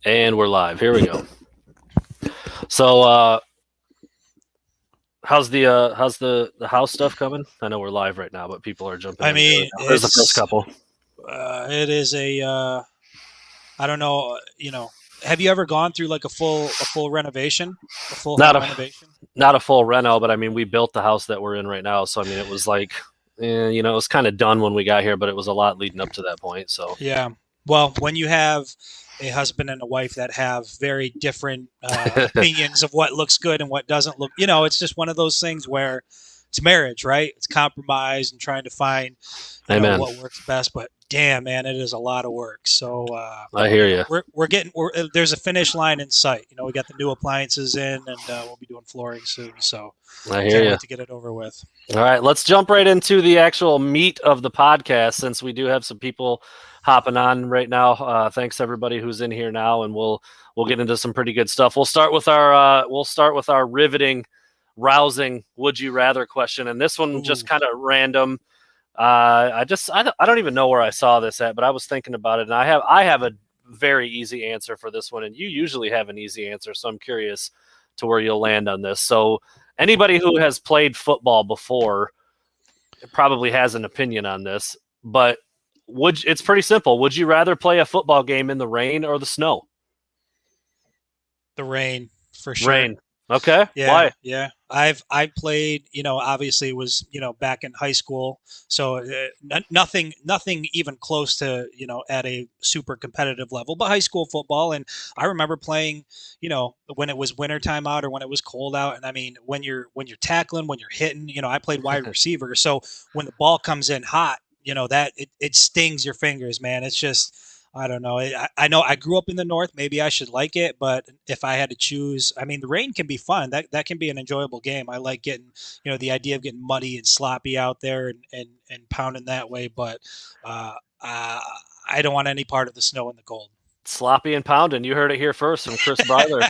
And we're live. Here we go. So, how's the house stuff coming? I know we're live right now, but people are jumping in. There's the first couple. It is I don't know. Have you ever gone through like a full renovation, a full renovation? Not a full reno, but I mean, we built the house that we're in right now. So I mean, it was like, it was kind of done when we got here, but it was a lot leading up to that point. So yeah. Well, when you have a husband and a wife that have very different opinions of what looks good and what doesn't look, it's just one of those things where it's marriage, right? It's compromise and trying to find what works best. But damn, man, it is a lot of work. So I hear you. There's a finish line in sight. We got the new appliances in, and we'll be doing flooring soon. So I hear you. To get it over with. All right, let's jump right into the actual meat of the podcast, since we do have some people hopping on right now. Thanks everybody who's in here now, and we'll get into some pretty good stuff. We'll start with our riveting, rousing would you rather question, and this one just kind of random. I don't even know where I saw this at, but I was thinking about it, and I have a very easy answer for this one, and you usually have an easy answer, so I'm curious to where you'll land on this. So anybody who has played football before probably has an opinion on this, but it's pretty simple. Would you rather play a football game in the rain or the snow? The rain, for sure. Rain. Okay. Yeah. Why? Yeah. I played, obviously it was, back in high school. So nothing even close to, at a super competitive level, but high school football. And I remember playing, when it was wintertime out or when it was cold out. And I mean, when you're tackling, when you're hitting, I played wide receiver. So when the ball comes in hot, that it stings your fingers, man. It's just, I don't know. I know I grew up in the North. Maybe I should like it, but if I had to choose, I mean, the rain can be fun. That can be an enjoyable game. I like getting, the idea of getting muddy and sloppy out there and pounding that way. But I don't want any part of the snow and the cold. Sloppy and pounding. You heard it here first from Chris Breiler.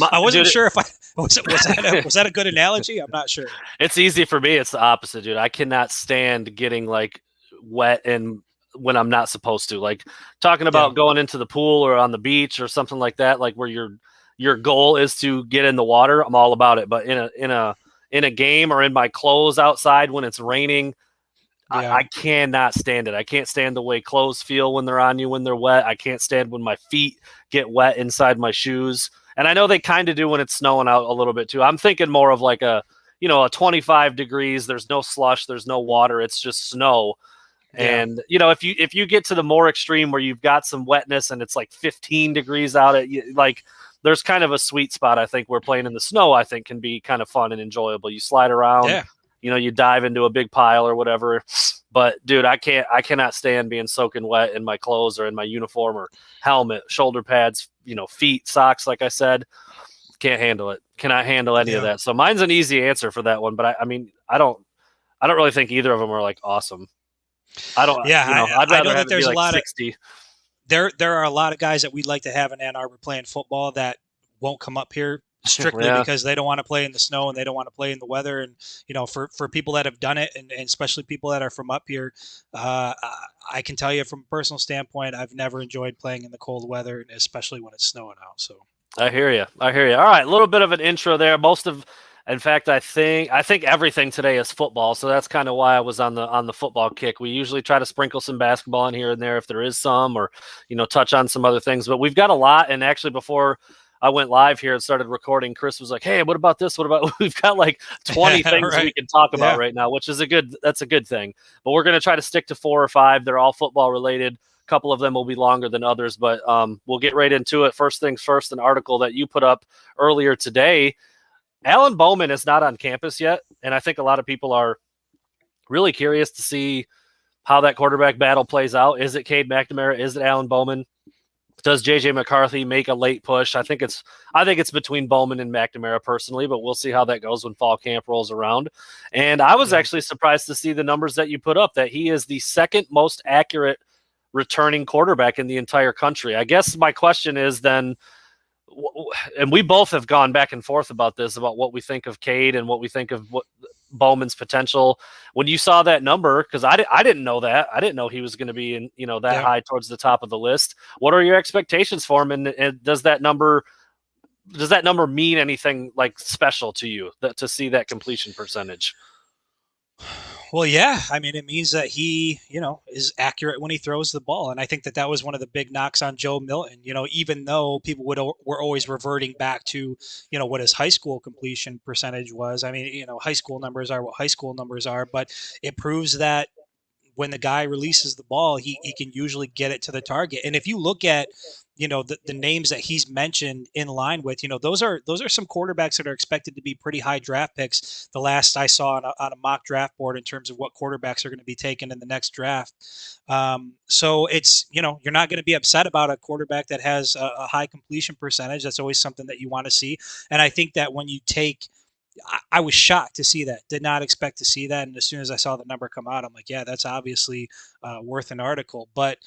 I wasn't sure if was that a good analogy? I'm not sure. It's easy for me. It's the opposite, dude. I cannot stand getting like wet and when I'm not supposed to, like talking about going into the pool or on the beach or something like that, like where your goal is to get in the water. I'm all about it. But in a game or in my clothes outside when it's raining, I cannot stand it. I can't stand the way clothes feel when they're on you, when they're wet. I can't stand when my feet get wet inside my shoes. And I know they kind of do when it's snowing out a little bit too. I'm thinking more of like a 25 degrees. There's no slush. There's no water. It's just snow. Yeah. And, if you get to the more extreme where you've got some wetness and it's like 15 degrees out, there's kind of a sweet spot, I think, where playing in the snow, I think, can be kind of fun and enjoyable. You slide around, you dive into a big pile or whatever. But, dude, I cannot stand being soaking wet in my clothes or in my uniform or helmet, shoulder pads, feet, socks, like I said. Can't handle it. Cannot handle any of that. So mine's an easy answer for that one. But, I don't really think either of them are, like, awesome. I don't. Yeah, I'd rather I know have that there's it be like a lot 60. of there are a lot of guys that we'd like to have in Ann Arbor playing football that won't come up here strictly because they don't want to play in the snow and they don't want to play in the weather. And for people that have done it and especially people that are from up here, I can tell you from a personal standpoint, I've never enjoyed playing in the cold weather, and especially when it's snowing out. So I hear you. All right, a little bit of an intro there. In fact, I think everything today is football, so that's kind of why I was on the football kick. We usually try to sprinkle some basketball in here and there if there is some, or touch on some other things. But we've got a lot. And actually, before I went live here and started recording, Chris was like, "Hey, what about this? What about?" We've got like 20 things we can talk about right now, which is a good thing. But we're going to try to stick to 4 or 5. They're all football related. A couple of them will be longer than others, but we'll get right into it. First things first, an article that you put up earlier today. Alan Bowman is not on campus yet, and I think a lot of people are really curious to see how that quarterback battle plays out. Is it Cade McNamara? Is it Alan Bowman? Does J.J. McCarthy make a late push? I think it's between Bowman and McNamara personally, but we'll see how that goes when fall camp rolls around. And I was actually surprised to see the numbers that you put up, that he is the second most accurate returning quarterback in the entire country. I guess my question is then, and we both have gone back and forth about this, about what we think of Cade and what we think of Bowman's potential. When you saw that number, because I didn't know that. I didn't know he was going to be in, that high towards the top of the list. What are your expectations for him? And does that number mean anything like special to you to see that completion percentage? Well, yeah. I mean, it means that he, is accurate when he throws the ball, and I think that was one of the big knocks on Joe Milton. Even though people were always reverting back to, what his high school completion percentage was. I mean, high school numbers are what high school numbers are, but it proves that when the guy releases the ball, he can usually get it to the target. And if you look at, the names that he's mentioned in line with, those are some quarterbacks that are expected to be pretty high draft picks. The last I saw on a mock draft board in terms of what quarterbacks are going to be taken in the next draft. So it's, you're not going to be upset about a quarterback that has a high completion percentage. That's always something that you want to see. And I think that when you take, I was shocked to see that. Did not expect to see that. And as soon as I saw the number come out, I'm like, yeah, that's obviously worth an article. But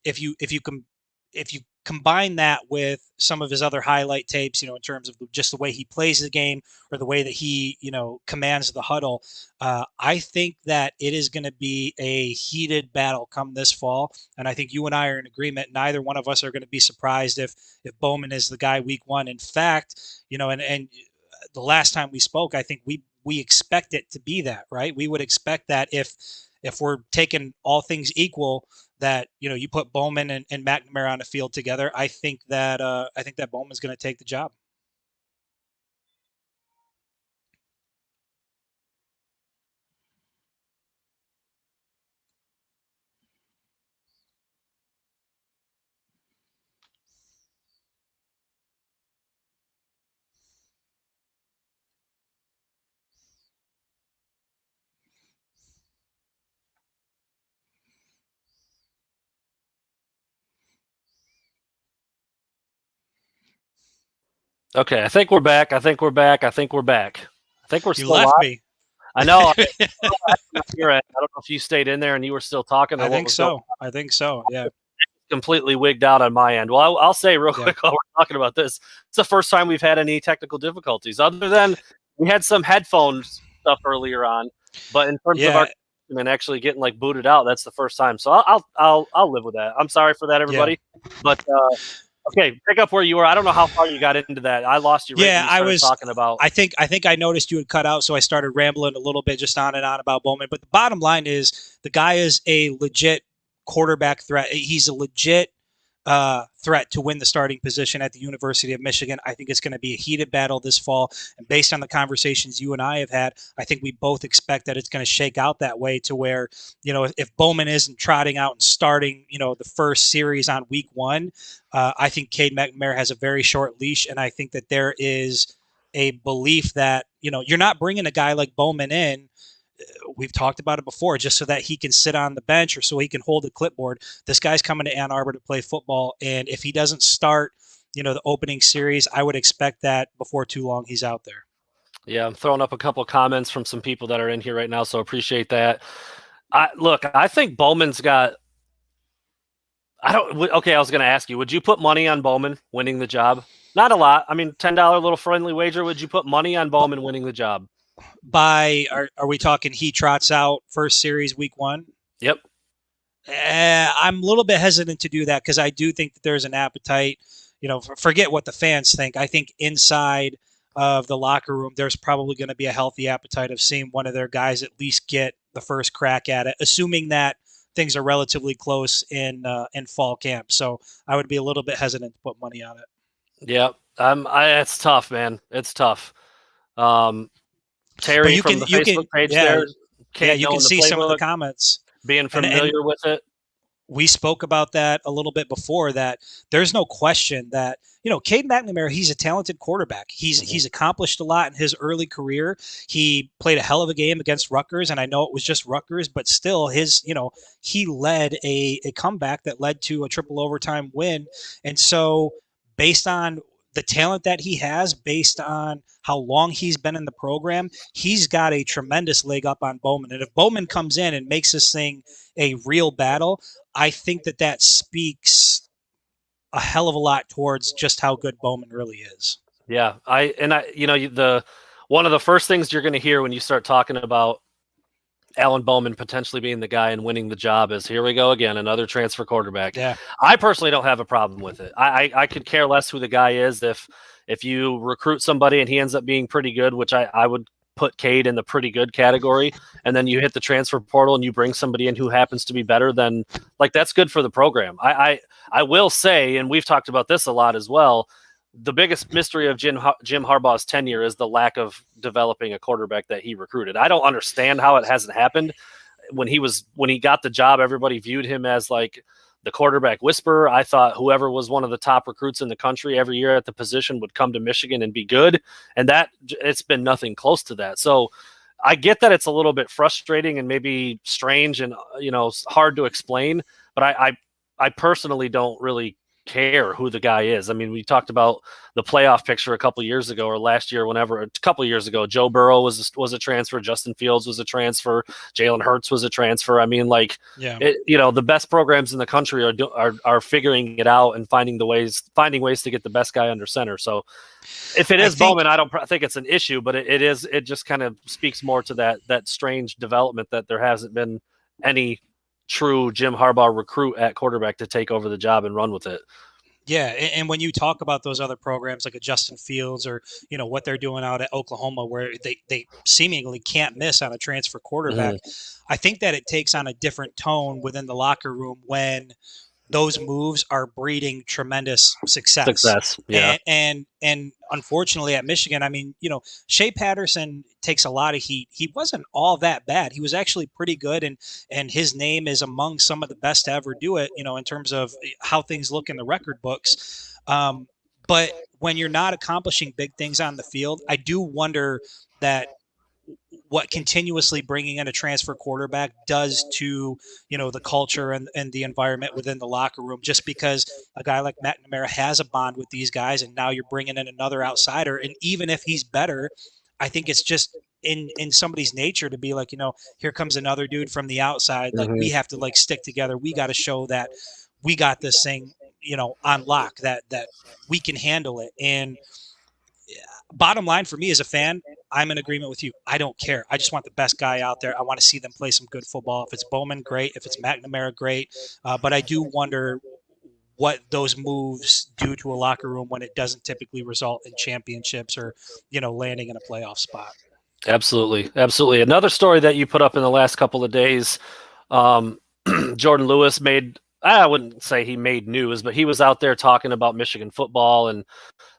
if you combine that with some of his other highlight tapes, in terms of just the way he plays the game or the way that he, commands the huddle, I think that it is going to be a heated battle come this fall. And I think you and I are in agreement. Neither one of us are going to be surprised if Bowman is the guy week one. In fact, and the last time we spoke, I think we expect it to be that, right? We would expect that if we're taking all things equal, that you put Bowman and McNamara on the field together. I think that Bowman's going to take the job. Okay, I think we're back. I think we're back. I think we're back. I think we're You still left live. me. I know. I don't know if you stayed in there and you were still talking. Or I think so. I think so. Yeah. Completely wigged out on my end. Well, I'll say real quick while we're talking about this. It's the first time we've had any technical difficulties, other than we had some headphones stuff earlier on. But in terms of our and actually getting like booted out, that's the first time. So I'll live with that. I'm sorry for that, everybody. But okay, pick up where you were. I don't know how far you got into that. I lost you. Right when you started talking about. I think I noticed you had cut out, so I started rambling a little bit, just on and on about Bowman. But the bottom line is, the guy is a legit quarterback threat. He's a legit threat to win the starting position at the University of Michigan. I think it's going to be a heated battle this fall. And based on the conversations you and I have had, I think we both expect that it's going to shake out that way, to where, if Bowman isn't trotting out and starting, the first series on week one, I think Cade McNamara has a very short leash. And I think that there is a belief that, you're not bringing a guy like Bowman in. We've talked about it before, just so that he can sit on the bench or so he can hold a clipboard. This guy's coming to Ann Arbor to play football. And if he doesn't start, the opening series, I would expect that before too long he's out there. Yeah, I'm throwing up a couple of comments from some people that are in here right now, so appreciate that. I think Bowman's got. Okay, I was going to ask you, would you put money on Bowman winning the job? Not a lot. I mean, $10 little friendly wager. Would you put money on Bowman winning the job? Are we talking he trots out first series week one? Yep. I'm a little bit hesitant to do that, because I do think that there's an appetite. Forget what the fans think. I think inside of the locker room, there's probably going to be a healthy appetite of seeing one of their guys at least get the first crack at it, assuming that things are relatively close in fall camp. So I would be a little bit hesitant to put money on it. Yeah, it's tough, man. It's tough. Terry from the Facebook page there. Yeah, you can see some of the comments. Being familiar with it. We spoke about that a little bit before, that there's no question that, Cade McNamara, he's a talented quarterback. He's accomplished a lot in his early career. He played a hell of a game against Rutgers, and I know it was just Rutgers, but still he led a comeback that led to a triple overtime win. And so based on the talent that he has, based on how long he's been in the program, he's got a tremendous leg up on Bowman. And if Bowman comes in and makes this thing a real battle, I think that speaks a hell of a lot towards just how good Bowman really is. Yeah, one of the first things you're going to hear when you start talking about Alan Bowman potentially being the guy and winning the job is, here we go again, another transfer quarterback. Yeah. I personally don't have a problem with it. I could care less who the guy is. If you recruit somebody and he ends up being pretty good, which I would put Cade in the pretty good category, and then you hit the transfer portal and you bring somebody in who happens to be better, then like that's good for the program. I will say, and we've talked about this a lot as well, the biggest mystery of Jim Harbaugh's tenure is the lack of developing a quarterback that he recruited. I don't understand how it hasn't happened. When he got the job, everybody viewed him as like the quarterback whisperer. I thought whoever was one of the top recruits in the country every year at the position would come to Michigan and be good. And that it's been nothing close to that. So I get that it's a little bit frustrating and maybe strange and, hard to explain, but I personally don't really care who the guy is. I mean, we talked about the playoff picture a couple years ago or last year, a couple years ago. Joe Burrow was a transfer. Justin Fields was a transfer. Jalen Hurts was a transfer. I mean, the best programs in the country are figuring it out and finding ways to get the best guy under center. So if it is Bowman, I don't think it's an issue, but it just kind of speaks more to that strange development that there hasn't been any true Jim Harbaugh recruit at quarterback to take over the job and run with it. Yeah, and when you talk about those other programs like a Justin Fields or what they're doing out at Oklahoma, where they seemingly can't miss on a transfer quarterback, I think that it takes on a different tone within the locker room when those moves are breeding tremendous success. Yeah. And unfortunately at Michigan, I mean, Shea Patterson takes a lot of heat. He wasn't all that bad. He was actually pretty good. And his name is among some of the best to ever do it, in terms of how things look in the record books. But when you're not accomplishing big things on the field, I do wonder that what continuously bringing in a transfer quarterback does to, the culture and the environment within the locker room, just because a guy like McNamara has a bond with these guys. And now you're bringing in another outsider. And even if he's better, I think it's just in somebody's nature to be like, here comes another dude from the outside. Like we have to stick together. We got to show that we got this thing, on lock, that we can handle it. And bottom line for me as a fan, I'm in agreement with you. I don't care. I just want the best guy out there. I want to see them play some good football. If it's Bowman, great. If it's McNamara, great. But I do wonder what those moves do to a locker room when it doesn't typically result in championships or, landing in a playoff spot. Absolutely. Absolutely. Another story that you put up in the last couple of days, Jordan Lewis I wouldn't say he made news, but he was out there talking about Michigan football and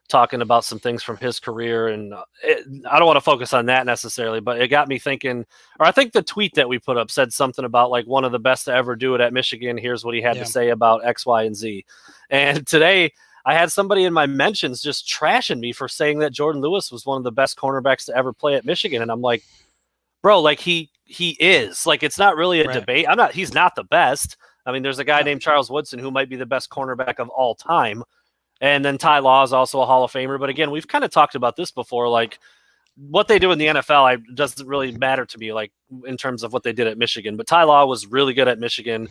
talking about some things from his career. And I don't want to focus on that necessarily, but it got me thinking, or I think the tweet that we put up said something about like one of the best to ever do it at Michigan. Here's what he had to say about X, Y, and Z. And today I had somebody in my mentions just trashing me for saying that Jordan Lewis was one of the best cornerbacks to ever play at Michigan. And I'm like, bro, like he is. Like, it's not really a debate. He's not the best. I mean, there's a guy named Charles Woodson who might be the best cornerback of all time. And then Ty Law is also a Hall of Famer. But again, we've kind of talked about this before. Like, what they do in the NFL doesn't really matter to me, like in terms of what they did at Michigan. But Ty Law was really good at Michigan.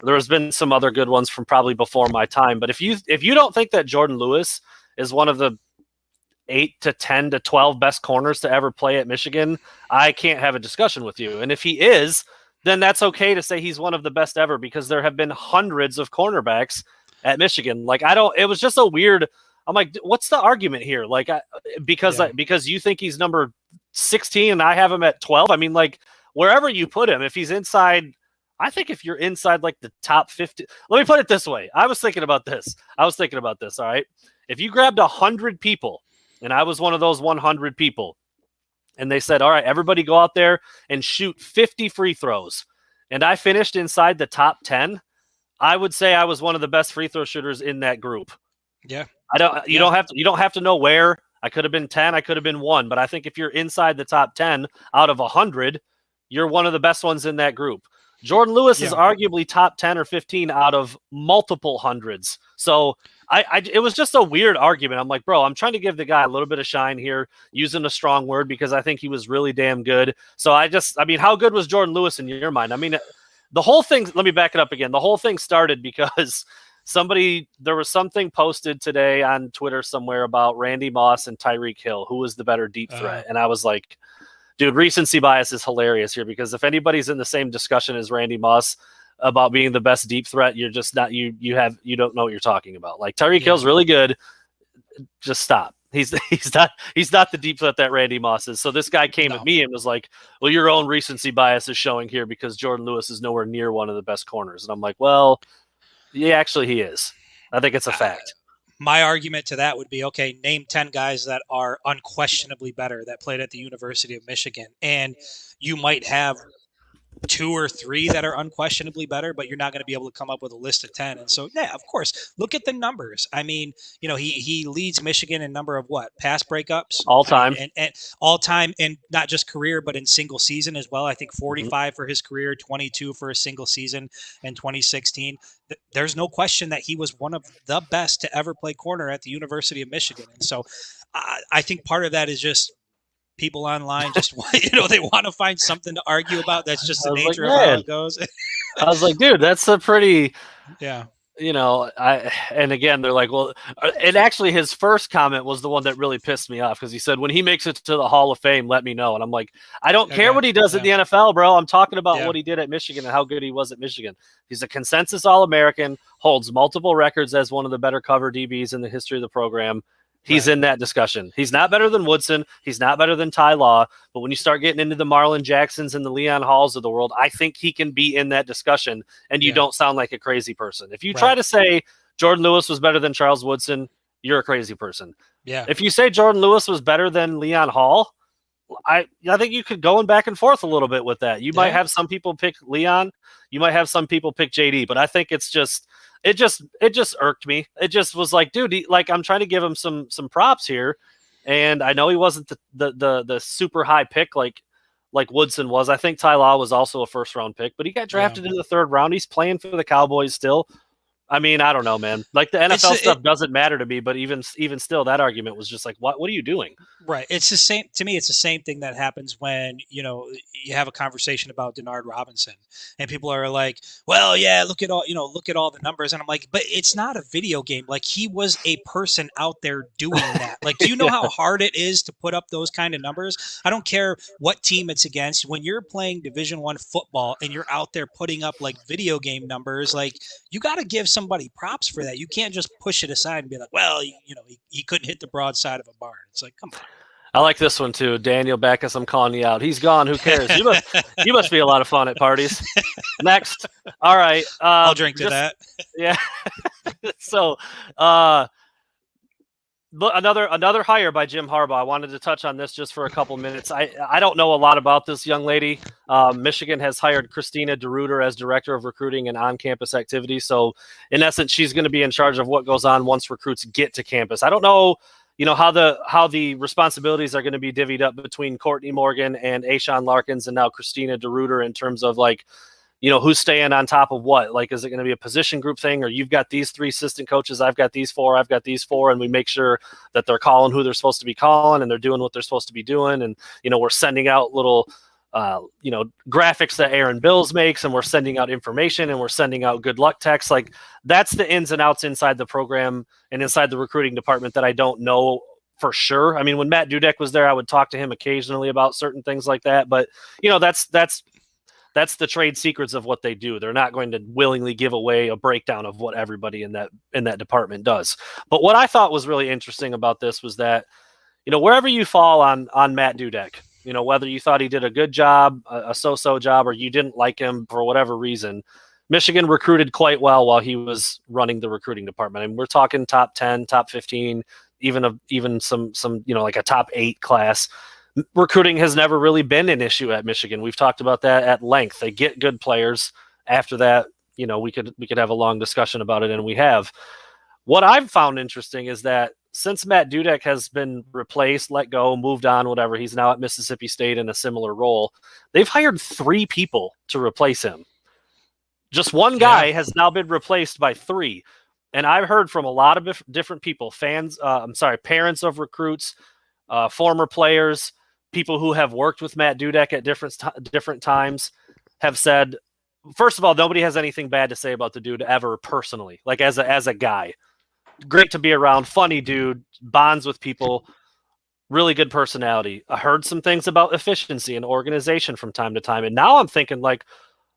There has been some other good ones from probably before my time. But if you don't think that Jordan Lewis is one of the 8 to 10 to 12 best corners to ever play at Michigan, I can't have a discussion with you. And if he is, then that's okay to say he's one of the best ever, because there have been hundreds of cornerbacks at Michigan. Like, it was just a weird, I'm like, what's the argument here? Like, because you think he's number 16 and I have him at 12. I mean, like, wherever you put him, if he's inside, I think if you're inside like the top 50, let me put it this way. I was thinking about this. All right. If you grabbed 100 people and I was one of those 100 people and they said, all right, everybody go out there and shoot 50 free throws, and I finished inside the top 10, I would say I was one of the best free throw shooters in that group. Yeah. You don't have to know where. I could have been 10, I could have been 1, but I think if you're inside the top 10 out of 100, you're one of the best ones in that group. Jordan Lewis is arguably top 10 or 15 out of multiple hundreds. So it was just a weird argument. I'm like, bro, I'm trying to give the guy a little bit of shine here, using a strong word, because I think he was really damn good. So how good was Jordan Lewis in your mind? I mean, the whole thing, let me back it up again. The whole thing started because there was something posted today on Twitter somewhere about Randy Moss and Tyreek Hill, who was the better deep threat. And I was like, dude, recency bias is hilarious here, because if anybody's in the same discussion as Randy Moss about being the best deep threat, you're just not, you don't know what you're talking about. Like, Tyreek Hill's really good. Just stop. He's not the deep threat that Randy Moss is. So this guy came at me and was like, well, your own recency bias is showing here because Jordan Lewis is nowhere near one of the best corners. And I'm like, well, yeah, actually he is. I think it's a fact. My argument to that would be, okay, name 10 guys that are unquestionably better that played at the University of Michigan. And you might have 2 or 3 that are unquestionably better, but you're not going to be able to come up with a list of 10. And so, yeah, of course, look at the numbers. I mean, he leads Michigan in number of pass breakups all time, and all time, and not just career, but in single season as well. I think 45 for his career, 22 for a single season in 2016. There's no question that he was one of the best to ever play corner at the University of Michigan. And so I think part of that is just people online just they want to find something to argue about. That's just the nature of how it goes. I was like, dude, that's a pretty and again, they're like, well, and actually his first comment was the one that really pissed me off, because he said, when he makes it to the Hall of Fame, let me know. And I'm like, I don't care what he does in the NFL, bro. I'm talking about what he did at Michigan and how good he was at Michigan. He's a consensus All-American, holds multiple records as one of the better cover DBs in the history of the program. He's in that discussion. He's not better than Woodson. He's not better than Ty Law. But when you start getting into the Marlon Jacksons and the Leon Halls of the world, I think he can be in that discussion, and you don't sound like a crazy person. If you try to say Jordan Lewis was better than Charles Woodson, you're a crazy person. Yeah. If you say Jordan Lewis was better than Leon Hall, I think you could go back and forth a little bit with that. You might have some people pick Leon. You might have some people pick JD, but I think it's just – it just irked me. It just was like, dude, I'm trying to give him some props here, and I know he wasn't the super high pick like Woodson was. I think Ty Law was also a first round pick, but he got drafted in the 3rd round. He's playing for the Cowboys still. I mean, I don't know, man. Like, the NFL stuff doesn't matter to me, but even still, that argument was just like, what are you doing? Right. It's the same to me. It's the same thing that happens when you have a conversation about Denard Robinson, and people are like, "Well, yeah, look at all the numbers," and I'm like, "But it's not a video game. Like, he was a person out there doing that. Like, do you know how hard it is to put up those kind of numbers? I don't care what team it's against. When you're playing Division I football and you're out there putting up like video game numbers, like, you got to give somebody props for that. You can't just push it aside and be like, well, he couldn't hit the broadside of a barn. It's like, come on." I like this one too. Daniel Backus, I'm calling you out. He's gone. Who cares? You must be a lot of fun at parties. Next. All right. I'll drink to that. Yeah. So another hire by Jim Harbaugh. I wanted to touch on this just for a couple minutes. I don't know a lot about this young lady. Michigan has hired Christina DeRuiter as director of recruiting and on-campus activities. So in essence, she's going to be in charge of what goes on once recruits get to campus. I don't know, how the responsibilities are going to be divvied up between Courtney Morgan and Ashawn Larkins and now Christina DeRuiter in terms of like, who's staying on top of what? Like, is it going to be a position group thing, or you've got these 3 assistant coaches, I've got these 4, and we make sure that they're calling who they're supposed to be calling and they're doing what they're supposed to be doing. And, we're sending out little, graphics that Aaron Bills makes, and we're sending out information, and we're sending out good luck texts. Like, that's the ins and outs inside the program and inside the recruiting department that I don't know for sure. I mean, when Matt Dudek was there, I would talk to him occasionally about certain things like that, but that's the trade secrets of what they do. They're not going to willingly give away a breakdown of what everybody in that department does. But what I thought was really interesting about this was that, wherever you fall on Matt Dudek, whether you thought he did a good job, a so-so job, or you didn't like him for whatever reason, Michigan recruited quite well while he was running the recruiting department. I mean, we're talking top 10, top 15, even some like a top 8 class. Recruiting has never really been an issue at Michigan. We've talked about that at length. They get good players. After that, we could have a long discussion about it, and we have. What I've found interesting is that since Matt Dudek has been replaced, let go, moved on, whatever, he's now at Mississippi State in a similar role, they've hired 3 people to replace him. Just one guy has now been replaced by 3. And I've heard from a lot of different people, parents of recruits, former players, people who have worked with Matt Dudek at different times, have said first of all, nobody has anything bad to say about the dude ever personally. Like as a guy, great to be around, funny dude, bonds with people, really good personality. I heard some things about efficiency and organization from time to time, and now I'm thinking like,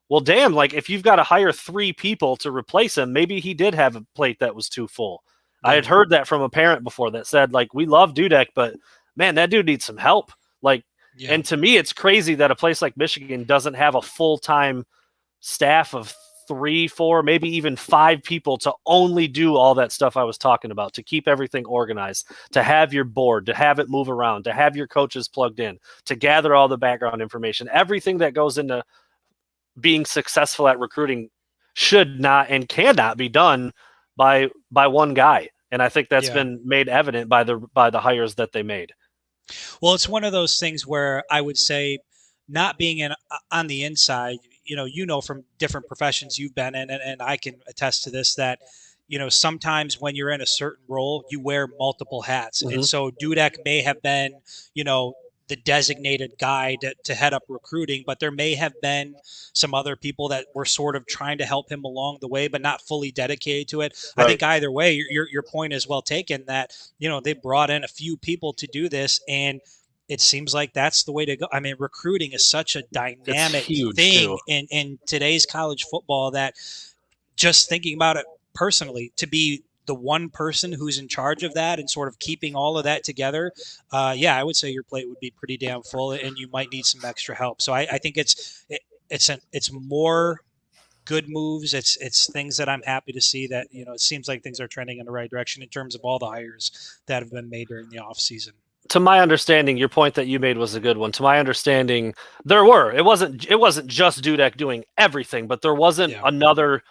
well, damn, like if you've got to hire 3 people to replace him, maybe he did have a plate that was too full. Yeah. I had heard that from a parent before that said, like, we love Dudek, but man, that dude needs some help. Like, Yeah. and to me, it's crazy that a place like Michigan doesn't have a full-time staff of 3, 4, maybe even 5 people to only do all that stuff I was talking about, to keep everything organized, to have your board, to have it move around, to have your coaches plugged in, to gather all the background information, everything that goes into being successful at recruiting should not and cannot be done by one guy. And I think that's been made evident by the hires that they made. Well, it's one of those things where I would say, not being on the inside, from different professions you've been in, and I can attest to this, that sometimes when you're in a certain role, you wear multiple hats. Mm-hmm. And so Dudek may have been, the designated guy to head up recruiting, but there may have been some other people that were sort of trying to help him along the way, but not fully dedicated to it. Right. I think either way, your point is well taken, that, they brought in a few people to do this, and it seems like that's the way to go. I mean, recruiting is such a dynamic thing in today's college football, that just thinking about it personally, to be the one person who's in charge of that and sort of keeping all of that together, I would say your plate would be pretty damn full, and you might need some extra help. So I think it's more good moves. It's things that I'm happy to see, that, it seems like things are trending in the right direction in terms of all the hires that have been made during the off season. To my understanding, your point that you made was a good one. To my understanding, it wasn't just Dudek doing everything, but there wasn't another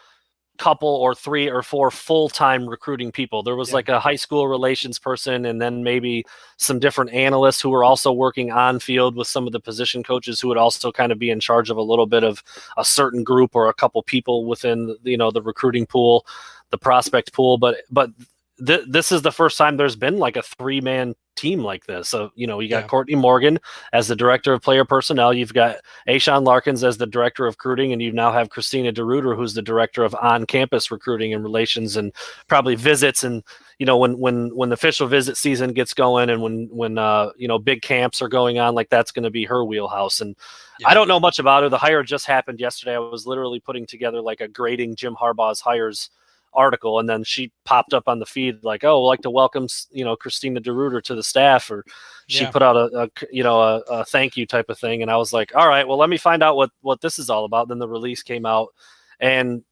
couple or 3 or 4 full-time recruiting people. There was like a high school relations person, and then maybe some different analysts who were also working on field with some of the position coaches, who would also kind of be in charge of a little bit of a certain group or a couple people within, the recruiting pool, the prospect pool. But this is the first time there's been like a 3-man team like this. So, you got Courtney Morgan as the director of player personnel. You've got Ashawn Larkins as the director of recruiting, and you now have Christina DeRuiter, who's the director of on-campus recruiting and relations, and probably visits. And, when the official visit season gets going, and when big camps are going on, like that's going to be her wheelhouse. And I don't know much about her. The hire just happened yesterday. I was literally putting together like a grading Jim Harbaugh's hires article, and then she popped up on the feed like, "Oh, we'd like to welcome Christina DeRuiter to the staff," or she put out a thank you type of thing. And I was like, all right, well, let me find out what this is all about. Then the release came out, and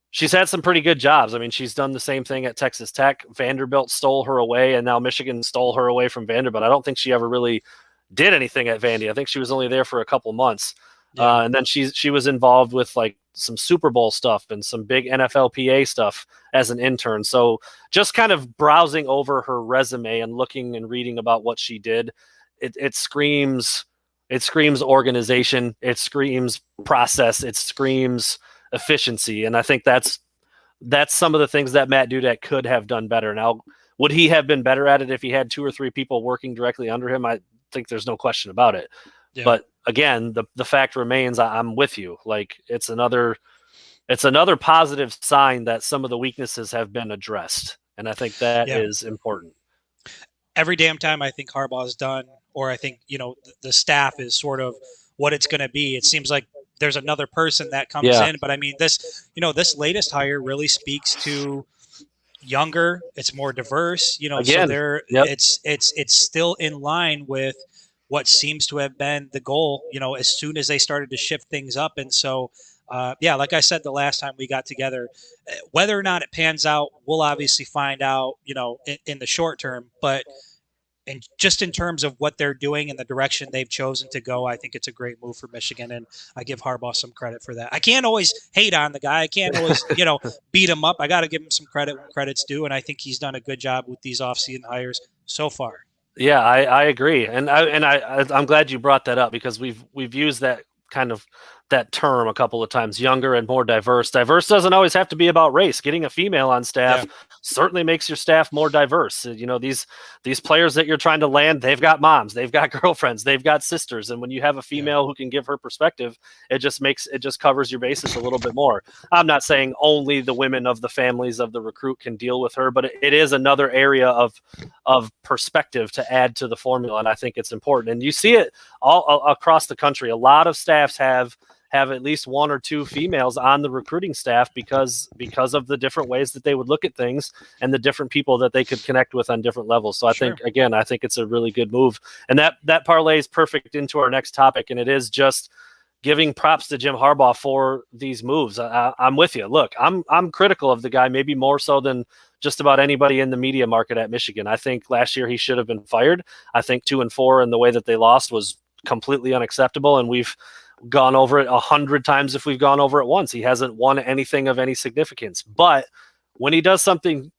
she's had some pretty good jobs. I mean, she's done the same thing at Texas Tech. Vanderbilt stole her away, and now Michigan stole her away from Vanderbilt. I don't think she ever really did anything at Vandy. I think she was only there for a couple months. And then she was involved with like some Super Bowl stuff and some big NFLPA stuff as an intern. So just kind of browsing over her resume and looking and reading about what she did, it screams organization, it screams process, it screams efficiency. And I think that's some of the things that Matt Dudek could have done better. Now, would he have been better at it if he had 2 or 3 people working directly under him? I think there's no question about it. Yeah. But again, the fact remains, I'm with you. Like it's another positive sign that some of the weaknesses have been addressed. And I think that is important. Every damn time I think Harbaugh's done, or I think, the staff is sort of what it's going to be, it seems like there's another person that comes in. But I mean, this latest hire really speaks to younger, it's more diverse, again, so it's still in line with what seems to have been the goal, as soon as they started to shift things up. And so, like I said, the last time we got together, whether or not it pans out, we'll obviously find out, in the short term, but just in terms of what they're doing and the direction they've chosen to go, I think it's a great move for Michigan. And I give Harbaugh some credit for that. I can't always hate on the guy. I can't always, beat him up. I got to give him some credit when credit's due. And I think he's done a good job with these offseason hires so far. Yeah, I agree, and I'm glad you brought that up, because we've used that kind of that term a couple of times, younger and more diverse. Diverse doesn't always have to be about race. Getting a female on staff certainly makes your staff more diverse. You know, these players that you're trying to land, they've got moms, they've got girlfriends, they've got sisters, and when you have a female who can give her perspective, it just covers your bases a little bit more. I'm not saying only the women of the families of the recruit can deal with her, but it is another area of perspective to add to the formula, and I think it's important. And you see it all across the country. A lot of staffs have at least one or two females on the recruiting staff because of the different ways that they would look at things and the different people that they could connect with on different levels. So I think it's a really good move. And that parlays perfect into our next topic, and it is just giving props to Jim Harbaugh for these moves. I'm with you. Look, I'm critical of the guy, maybe more so than just about anybody in the media market at Michigan. I think last year he should have been fired. I think 2-4 and the way that they lost was completely unacceptable, and we've gone over it 100 times if we've gone over it once. He hasn't won anything of any significance. But when he does something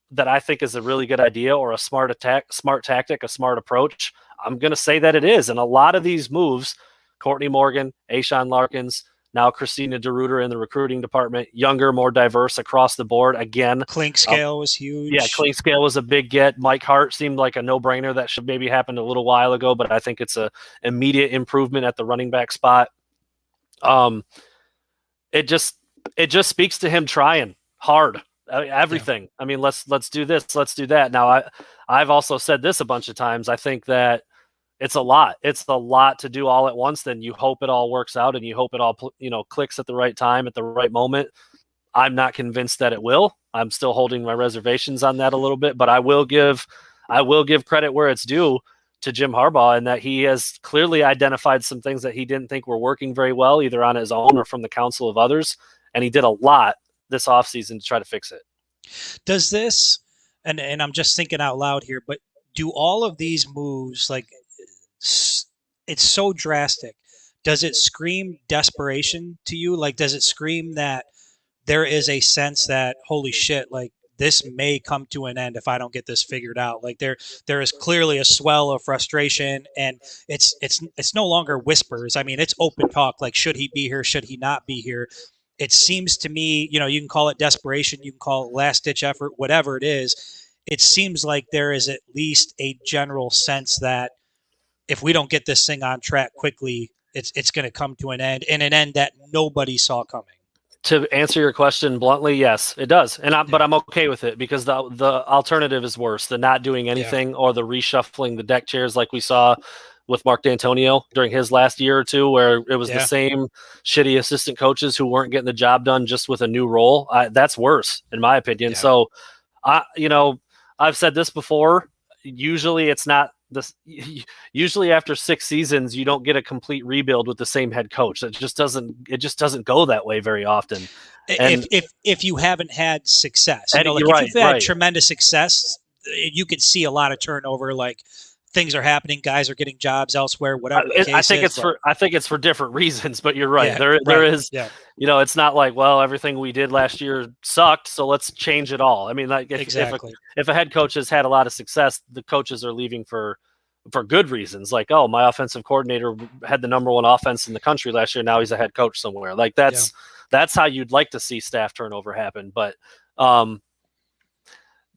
that I think is a really good idea or a smart tactic, a smart approach, I'm going to say that it is. And a lot of these moves, Courtney Morgan, Ashawn Larkins, now Christina DeRuiter in the recruiting department, younger, more diverse across the board. Again, Clinkscale was huge. Yeah, Clinkscale was a big get. Mike Hart seemed like a no-brainer that should maybe happen a little while ago, but I think it's a immediate improvement at the running back spot. It just speaks to him trying hard. Everything. Yeah. I mean, let's do this, let's do that. Now, I've also said this a bunch of times. I think that it's a lot. It's a lot to do all at once. Then you hope it all works out and you hope it all, clicks at the right time, at the right moment. I'm not convinced that it will. I'm still holding my reservations on that a little bit, but I will give credit where it's due to Jim Harbaugh, and that he has clearly identified some things that he didn't think were working very well, either on his own or from the counsel of others. And he did a lot this offseason to try to fix it. Does this, and I'm just thinking out loud here, but do all of these moves, like, it's so drastic, does it scream desperation to you? Like, does it scream that there is a sense that, holy shit, like, this may come to an end if I don't get this figured out? Like, there is clearly a swell of frustration, and it's no longer whispers. I mean, it's open talk. Like, should he be here? Should he not be here? It seems to me, you can call it desperation, you can call it last-ditch effort, whatever it is. It seems like there is at least a general sense that if we don't get this thing on track quickly, it's going to come to an end, and an end that nobody saw coming. To answer your question bluntly, yes, it does. But I'm okay with it, because the alternative is worse, the not doing anything or the reshuffling the deck chairs like we saw with Mark D'Antonio during his last year or two, where it was the same shitty assistant coaches who weren't getting the job done just with a new role. That's worse, in my opinion. Yeah. So, I've said this before. Usually it's not this. Usually after 6 seasons, you don't get a complete rebuild with the same head coach. It just doesn't go that way very often. And if you haven't had success, if you've had tremendous success, you could see a lot of turnover. Like, things are happening, guys are getting jobs elsewhere, whatever the case I think it's for different reasons, but you're right. There is, it's not like, well, everything we did last year sucked, so let's change it all. I mean, like, if a head coach has had a lot of success, the coaches are leaving for good reasons. Like, oh, my offensive coordinator had the number 1 offense in the country last year. Now he's a head coach somewhere. Like, that's how you'd like to see staff turnover happen. But,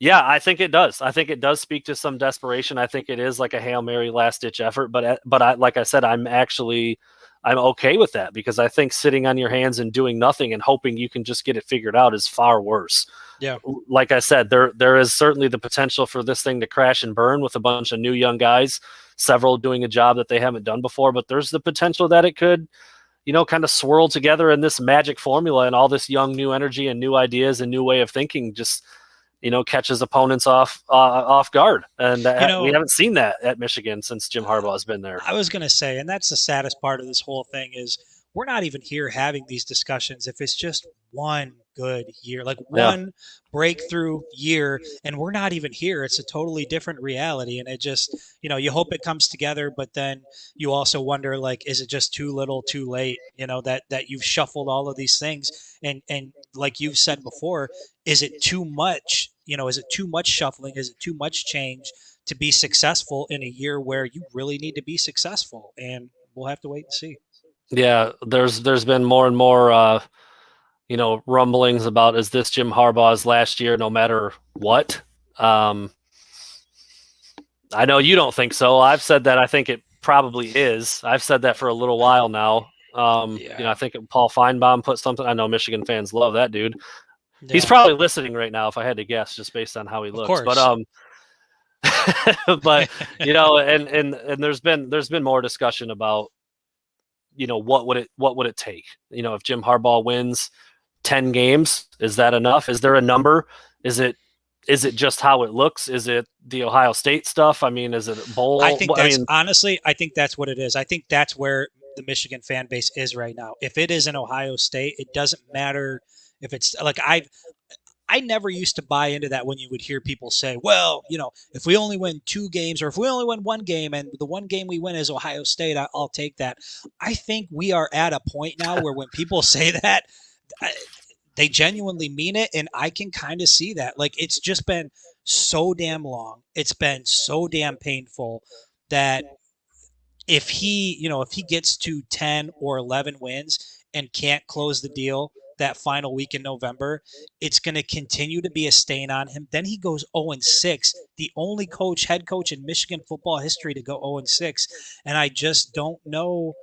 yeah, I think it does. I think it does speak to some desperation. I think it is like a Hail Mary last-ditch effort. But like I said, I'm okay with that, because I think sitting on your hands and doing nothing and hoping you can just get it figured out is far worse. Yeah. Like I said, there is certainly the potential for this thing to crash and burn with a bunch of new young guys, several doing a job that they haven't done before. But there's the potential that it could, kind of swirl together in this magic formula, and all this young new energy and new ideas and new way of thinking just catches opponents off guard. And we haven't seen that at Michigan since Jim Harbaugh has been there. I was going to say, and that's the saddest part of this whole thing, is we're not even here having these discussions if it's just one good year, like one breakthrough year, and we're not even here. It's a totally different reality. And it just, you hope it comes together, but then you also wonder, like, is it just too little, too late, that you've shuffled all of these things. And like you've said before, is it too much? Is it too much shuffling? Is it too much change to be successful in a year where you really need to be successful? And we'll have to wait and see. Yeah, there's been more and more rumblings about, is this Jim Harbaugh's last year no matter what? I know you don't think so. I've said that I think it probably is. I've said that for a little while now. I think Paul Feinbaum put something. I know Michigan fans love that dude. Yeah. He's probably listening right now, if I had to guess, just based on how he looks. But but and there's been more discussion about what would it take? If Jim Harbaugh wins 10 games, is that enough? Is there a number? Is it just how it looks? Is it the Ohio State stuff? I mean, is it a bowl? Honestly, I think that's what it is. I think that's where the Michigan fan base is right now. If it is an Ohio State, it doesn't matter if it's like I never used to buy into that when you would hear people say, well, if we only win 2 games, or if we only win 1 game and the 1 game we win is Ohio State, I'll take that. I think we are at a point now where when people say that, they genuinely mean it. And I can kind of see that. Like, it's just been so damn long. It's been so damn painful that if he gets to 10 or 11 wins and can't close the deal that final week in November, it's going to continue to be a stain on him. Then he goes 0-6, the only head coach in Michigan football history to go 0-6. And I just don't know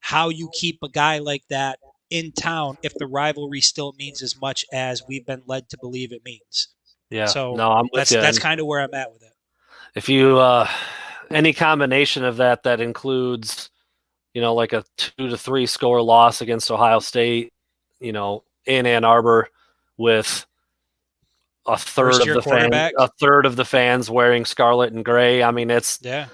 how you keep a guy like that in town if the rivalry still means as much as we've been led to believe it means. Yeah. So no, I'm with you. That's kind of where I'm at with it. If you any combination of that includes, like a 2-3 score loss against Ohio State, in Ann Arbor, with a third of the fans wearing scarlet and gray. I mean, that's going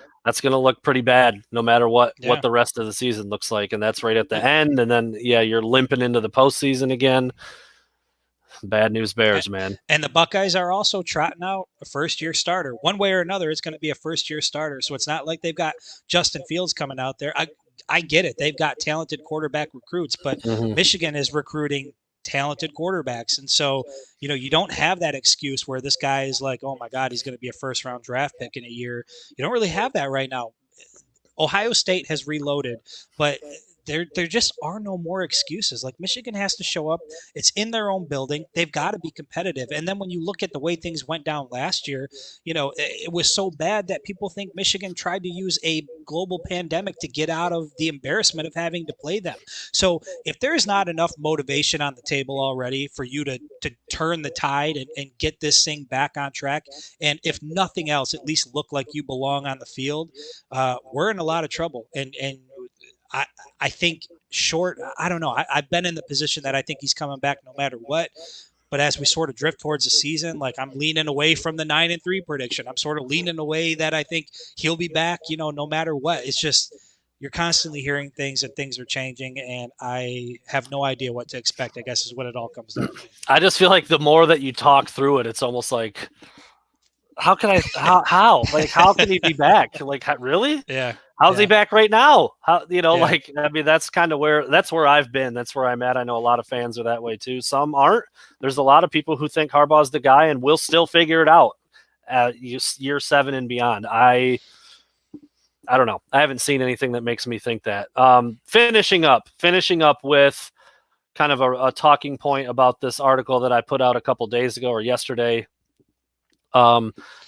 to look pretty bad no matter what the rest of the season looks like. And that's right at the end. And then, you're limping into the postseason again. Bad news bears, man. And the Buckeyes are also trotting out a first-year starter. One way or another, it's going to be a first-year starter. So it's not like they've got Justin Fields coming out there. I get it. They've got talented quarterback recruits, but Michigan is recruiting talented quarterbacks. And so, you don't have that excuse where this guy is like, oh my God, he's going to be a first-round draft pick in a year. You don't really have that right now. Ohio State has reloaded, but there just are no more excuses. Like, Michigan has to show up. It's in their own building. They've got to be competitive. And then when you look at the way things went down last year, it was so bad that people think Michigan tried to use a global pandemic to get out of the embarrassment of having to play them. So if there's not enough motivation on the table already for you to turn the tide and get this thing back on track, and if nothing else, at least look like you belong on the field, we're in a lot of trouble. And I think I don't know. I've been in the position that I think he's coming back no matter what. But as we sort of drift towards the season, like, I'm leaning away from the 9-3 prediction. I'm sort of leaning away that I think he'll be back, no matter what. It's just, you're constantly hearing things and things are changing, and I have no idea what to expect, I guess, is what it all comes down to. I just feel like the more that you talk through it, it's almost like, how can like, how can he be back? Like, really? Yeah. How's he back right now? Like, I mean, that's kind of that's where I've been. That's where I'm at. I know a lot of fans are that way too. Some aren't. There's a lot of people who think Harbaugh's the guy and will still figure it out at year 7 and beyond. I don't know. I haven't seen anything that makes me think that. Finishing up with kind of a talking point about this article that I put out a couple days ago or yesterday.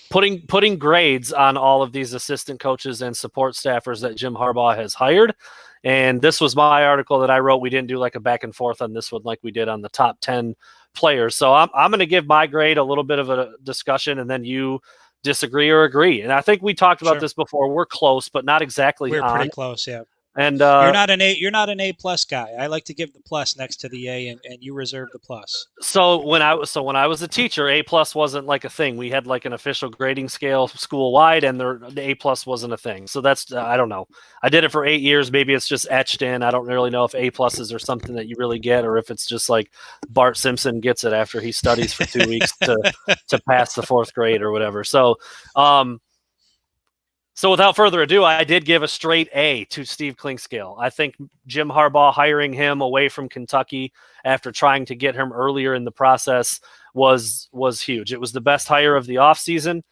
Putting grades on all of these assistant coaches and support staffers that Jim Harbaugh has hired. And this was my article that I wrote. We didn't do like a back and forth on this one like we did on the top 10 players. So I'm going to give my grade, a little bit of a discussion, and then you disagree or agree. And I think we talked about this before. We're close, but not exactly. We're pretty close, yeah. And you're not an A plus guy. I like to give the plus next to the A, and you reserve the plus. So when I was a teacher, A plus wasn't like a thing. We had like an official grading scale school wide, and the A plus wasn't a thing. So that's I don't know. I did it for 8 years. Maybe it's just etched in. I don't really know if A pluses are something that you really get, or if it's just like Bart Simpson gets it after he studies for 2 weeks to pass the 4th grade or whatever. So. So without further ado, I did give a straight A to Steve Clinkscale. I think Jim Harbaugh hiring him away from Kentucky after trying to get him earlier in the process was huge. It was the best hire of the offseason.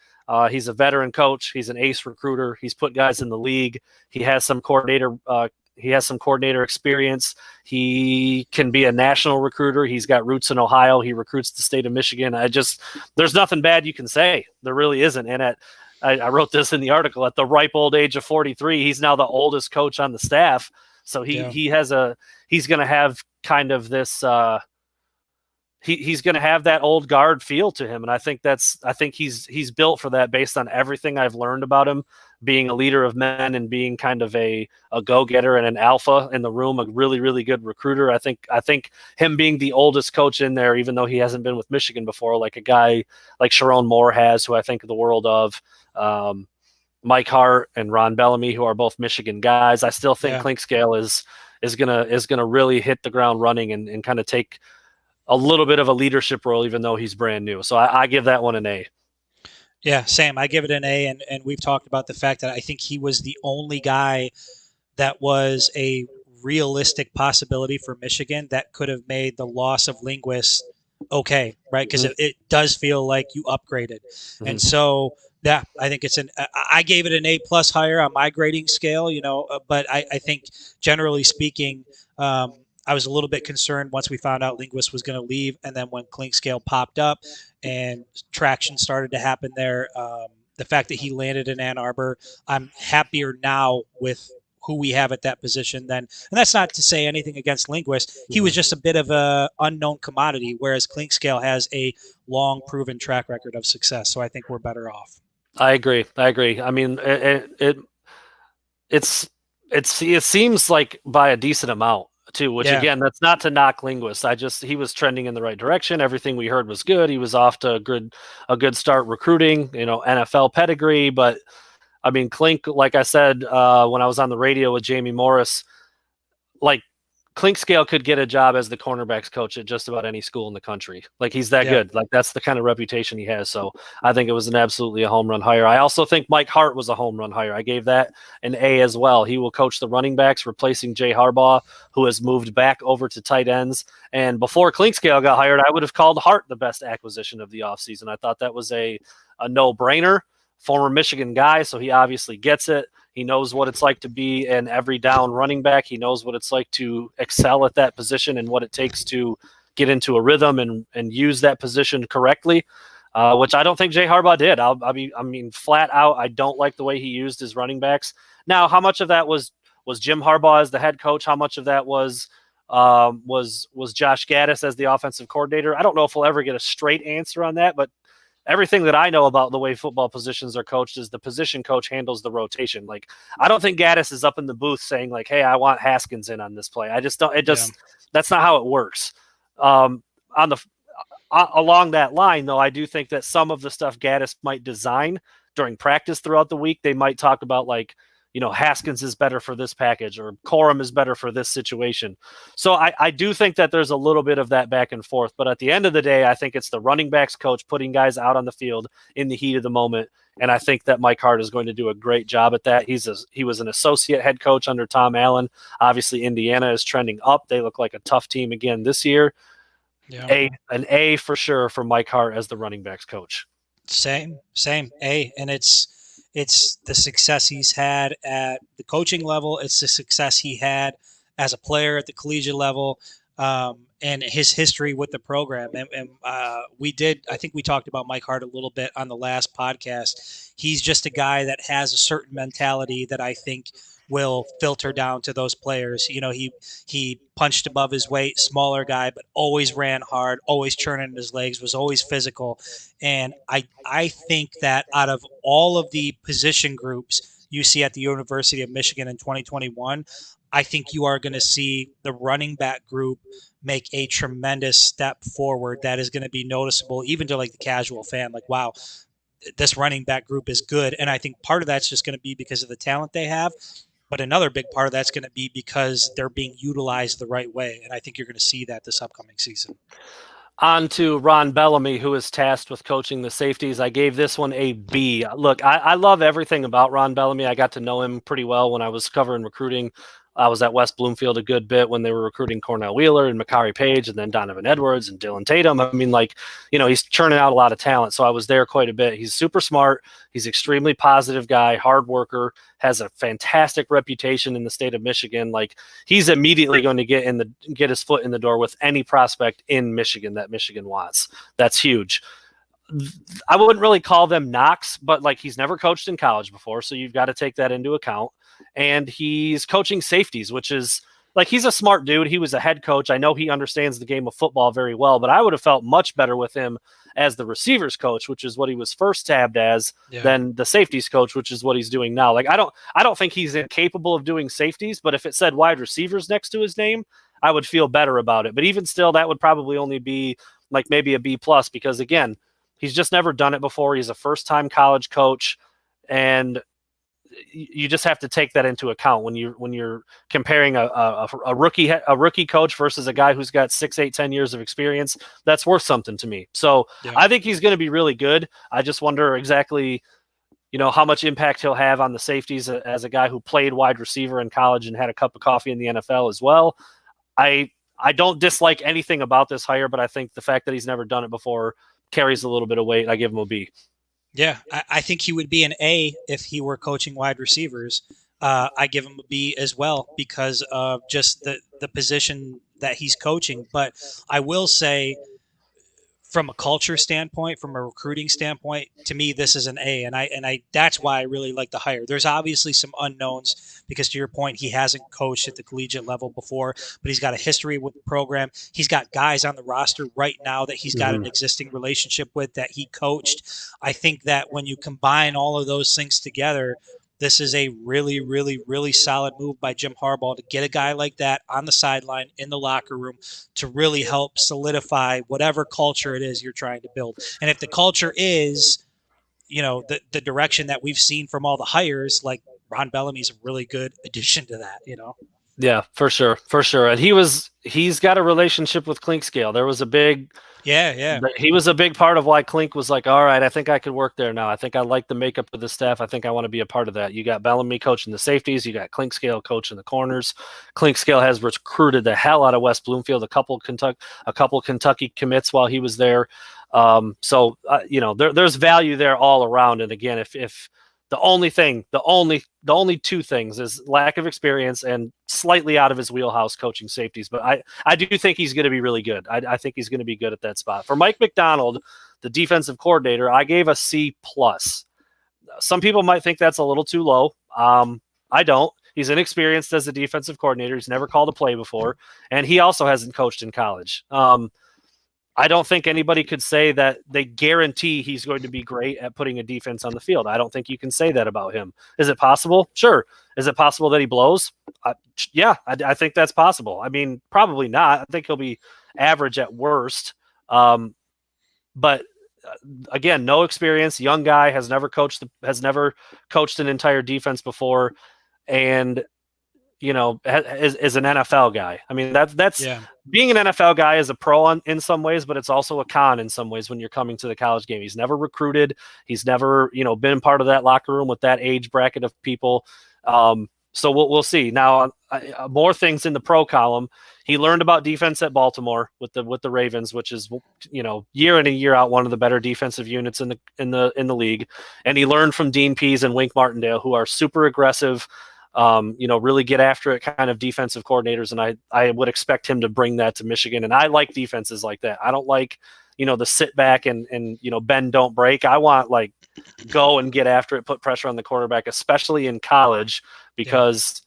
He's a veteran coach. He's an ace recruiter. He's put guys in the league. He has some coordinator He has some coordinator experience. He can be a national recruiter. He's got roots in Ohio. He recruits the state of Michigan. There's nothing bad you can say. There really isn't. And I wrote this in the article, at the ripe old age of 43, he's now the oldest coach on the staff. So he's going to have kind of this, he's going to have that old guard feel to him. And I think he's built for that based on everything I've learned about him, being a leader of men and being kind of a go-getter and an alpha in the room, a really, really good recruiter. I think him being the oldest coach in there, even though he hasn't been with Michigan before, like a guy like Sharon Moore has, who I think the world of, Mike Hart and Ron Bellamy, who are both Michigan guys. I still think Clinkscale is gonna really hit the ground running and kind of take a little bit of a leadership role, even though he's brand new. So I give that one an A. Yeah, same. I give it an A, and we've talked about the fact that I think he was the only guy that was a realistic possibility for Michigan that could have made the loss of Linguist okay, right? Because it does feel like you upgraded. Mm-hmm. And so, yeah, I think I gave it an A+ higher on my grading scale, but I think generally speaking, I was a little bit concerned once we found out Linguist was going to leave, and then when Clinkscale popped up and traction started to happen there, the fact that he landed in Ann Arbor, I'm happier now with who we have at that position then. And that's not to say anything against Linguist. He was just a bit of a unknown commodity, whereas Clinkscale has a long proven track record of success. So I think we're better off. I agree. I mean, it seems like by a decent amount too, which again, that's not to knock Linguist. He was trending in the right direction. Everything we heard was good. He was off to a good start recruiting, NFL pedigree. But I mean, Clink, like I said, when I was on the radio with Jamie Morris, like Clinkscale could get a job as the cornerbacks coach at just about any school in the country. Like, he's that good. Like, that's the kind of reputation he has. So I think it was absolutely a home run hire. I also think Mike Hart was a home run hire. I gave that an A as well. He will coach the running backs, replacing Jay Harbaugh, who has moved back over to tight ends. And before Clinkscale got hired, I would have called Hart the best acquisition of the offseason. I thought that was a no-brainer. Former Michigan guy, so he obviously gets it. He knows what it's like to be an every down running back. He knows what it's like to excel at that position and what it takes to get into a rhythm and use that position correctly, which I don't think Jay Harbaugh did. I mean, flat out, I don't like the way he used his running backs. Now, how much of that was Jim Harbaugh as the head coach? How much of that was Josh Gaddis as the offensive coordinator? I don't know if we'll ever get a straight answer on that, but everything that I know about the way football positions are coached is the position coach handles the rotation. Like, I don't think Gaddis is up in the booth saying, like, hey, I want Haskins in on this play. I just don't. That's not how it works. Along that line, though, I do think that some of the stuff Gaddis might design during practice throughout the week, they might talk about, like, Haskins is better for this package, or Corum is better for this situation. So I do think that there's a little bit of that back and forth. But at the end of the day, I think it's the running backs coach putting guys out on the field in the heat of the moment. And I think that Mike Hart is going to do a great job at that. He was an associate head coach under Tom Allen. Obviously, Indiana is trending up. They look like a tough team again this year. Yeah. An A for sure for Mike Hart as the running backs coach. Same A. And it's the success he's had at the coaching level. It's the success he had as a player at the collegiate level, and his history with the program. And I think we talked about Mike Hart a little bit on the last podcast. He's just a guy that has a certain mentality that I think will filter down to those players. He punched above his weight, smaller guy, but always ran hard, always churning his legs, was always physical. And I think that out of all of the position groups you see at the University of Michigan in 2021, I think you are going to see the running back group make a tremendous step forward that is going to be noticeable even to, like, the casual fan. Like, wow, this running back group is good. And I think part of that's just going to be because of the talent they have. But another big part of that's going to be because they're being utilized the right way. And I think you're going to see that this upcoming season. On to Ron Bellamy, who is tasked with coaching the safeties. I gave this one a B. Look, I love everything about Ron Bellamy. I got to know him pretty well when I was covering recruiting I was at West Bloomfield a good bit when they were recruiting Cornell Wheeler and Makari Page and then Donovan Edwards and Dylan Tatum. I mean, like, he's churning out a lot of talent. So I was there quite a bit. He's super smart. He's extremely positive guy, hard worker, has a fantastic reputation in the state of Michigan. Like, he's immediately going to get his foot in the door with any prospect in Michigan that Michigan wants. That's huge. I wouldn't really call them knocks, but like, he's never coached in college before, so you've got to take that into account. And he's coaching safeties, which is like, he's a smart dude. He was a head coach. I know he understands the game of football very well, but I would have felt much better with him as the receivers coach, which is what he was first tabbed as, than the safeties coach, which is what he's doing now. Like, I don't think he's incapable of doing safeties, but if it said wide receivers next to his name, I would feel better about it. But even still, that would probably only be like maybe a B+, because again, he's just never done it before. He's a first-time college coach, and you just have to take that into account when you're comparing a rookie coach versus a guy who's got 6, 8, 10 years of experience. That's worth something to me. So I think he's going to be really good. I just wonder exactly, how much impact he'll have on the safeties as a guy who played wide receiver in college and had a cup of coffee in the NFL as well. I don't dislike anything about this hire, but I think the fact that he's never done it before carries a little bit of weight. I give him a B. Yeah, I think he would be an A if he were coaching wide receivers. I give him a B as well because of just the position that he's coaching. But I will say, from a culture standpoint, from a recruiting standpoint, to me, this is an A. And I that's why I really like the hire. There's obviously some unknowns because, to your point, he hasn't coached at the collegiate level before, but he's got a history with the program. He's got guys on the roster right now that he's got an existing relationship with that he coached. I think that when you combine all of those things together, this is a really, really, really solid move by Jim Harbaugh to get a guy like that on the sideline in the locker room to really help solidify whatever culture it is you're trying to build. And if the culture is, the direction that we've seen from all the hires, like Ron Bellamy's a really good addition to that, Yeah, for sure. For sure. And he's got a relationship with Clinkscale. There was a big, he was a big part of why Clink was like, all right, I think I could work there now. I think I like the makeup of the staff. I think I want to be a part of that. You got Bellamy coaching the safeties. You got Clinkscale coaching the corners. Clinkscale has recruited the hell out of West Bloomfield, a couple Kentucky commits while he was there. So there's value there all around. And again, if the only two things is lack of experience and slightly out of his wheelhouse coaching safeties. But I do think he's going to be really good. I think he's going to be good at that spot. For Mike McDonald, the defensive coordinator, I gave a C+. Some people might think that's a little too low. I don't. He's inexperienced as a defensive coordinator. He's never called a play before, and he also hasn't coached in college. I don't think anybody could say that they guarantee he's going to be great at putting a defense on the field. I don't think you can say that about him. Is it possible? Sure. Is it possible that he blows? Yeah, I think that's possible. I mean, probably not. I think he'll be average at worst. But again, no experience, young guy, has never coached an entire defense before, and is an NFL guy. I mean, that's being an NFL guy is a pro in some ways, but it's also a con in some ways when you're coming to the college game. He's never recruited. He's never, been part of that locker room with that age bracket of people. So we'll see. Now, more things in the pro column. He learned about defense at Baltimore with the Ravens, which is, year in and year out one of the better defensive units in the league. And he learned from Dean Pease and Wink Martindale, who are super aggressive, really get after it kind of defensive coordinators. And I would expect him to bring that to Michigan. And I like defenses like that. I don't like, the sit back and bend, don't break. I want like go and get after it, put pressure on the quarterback, especially in college, because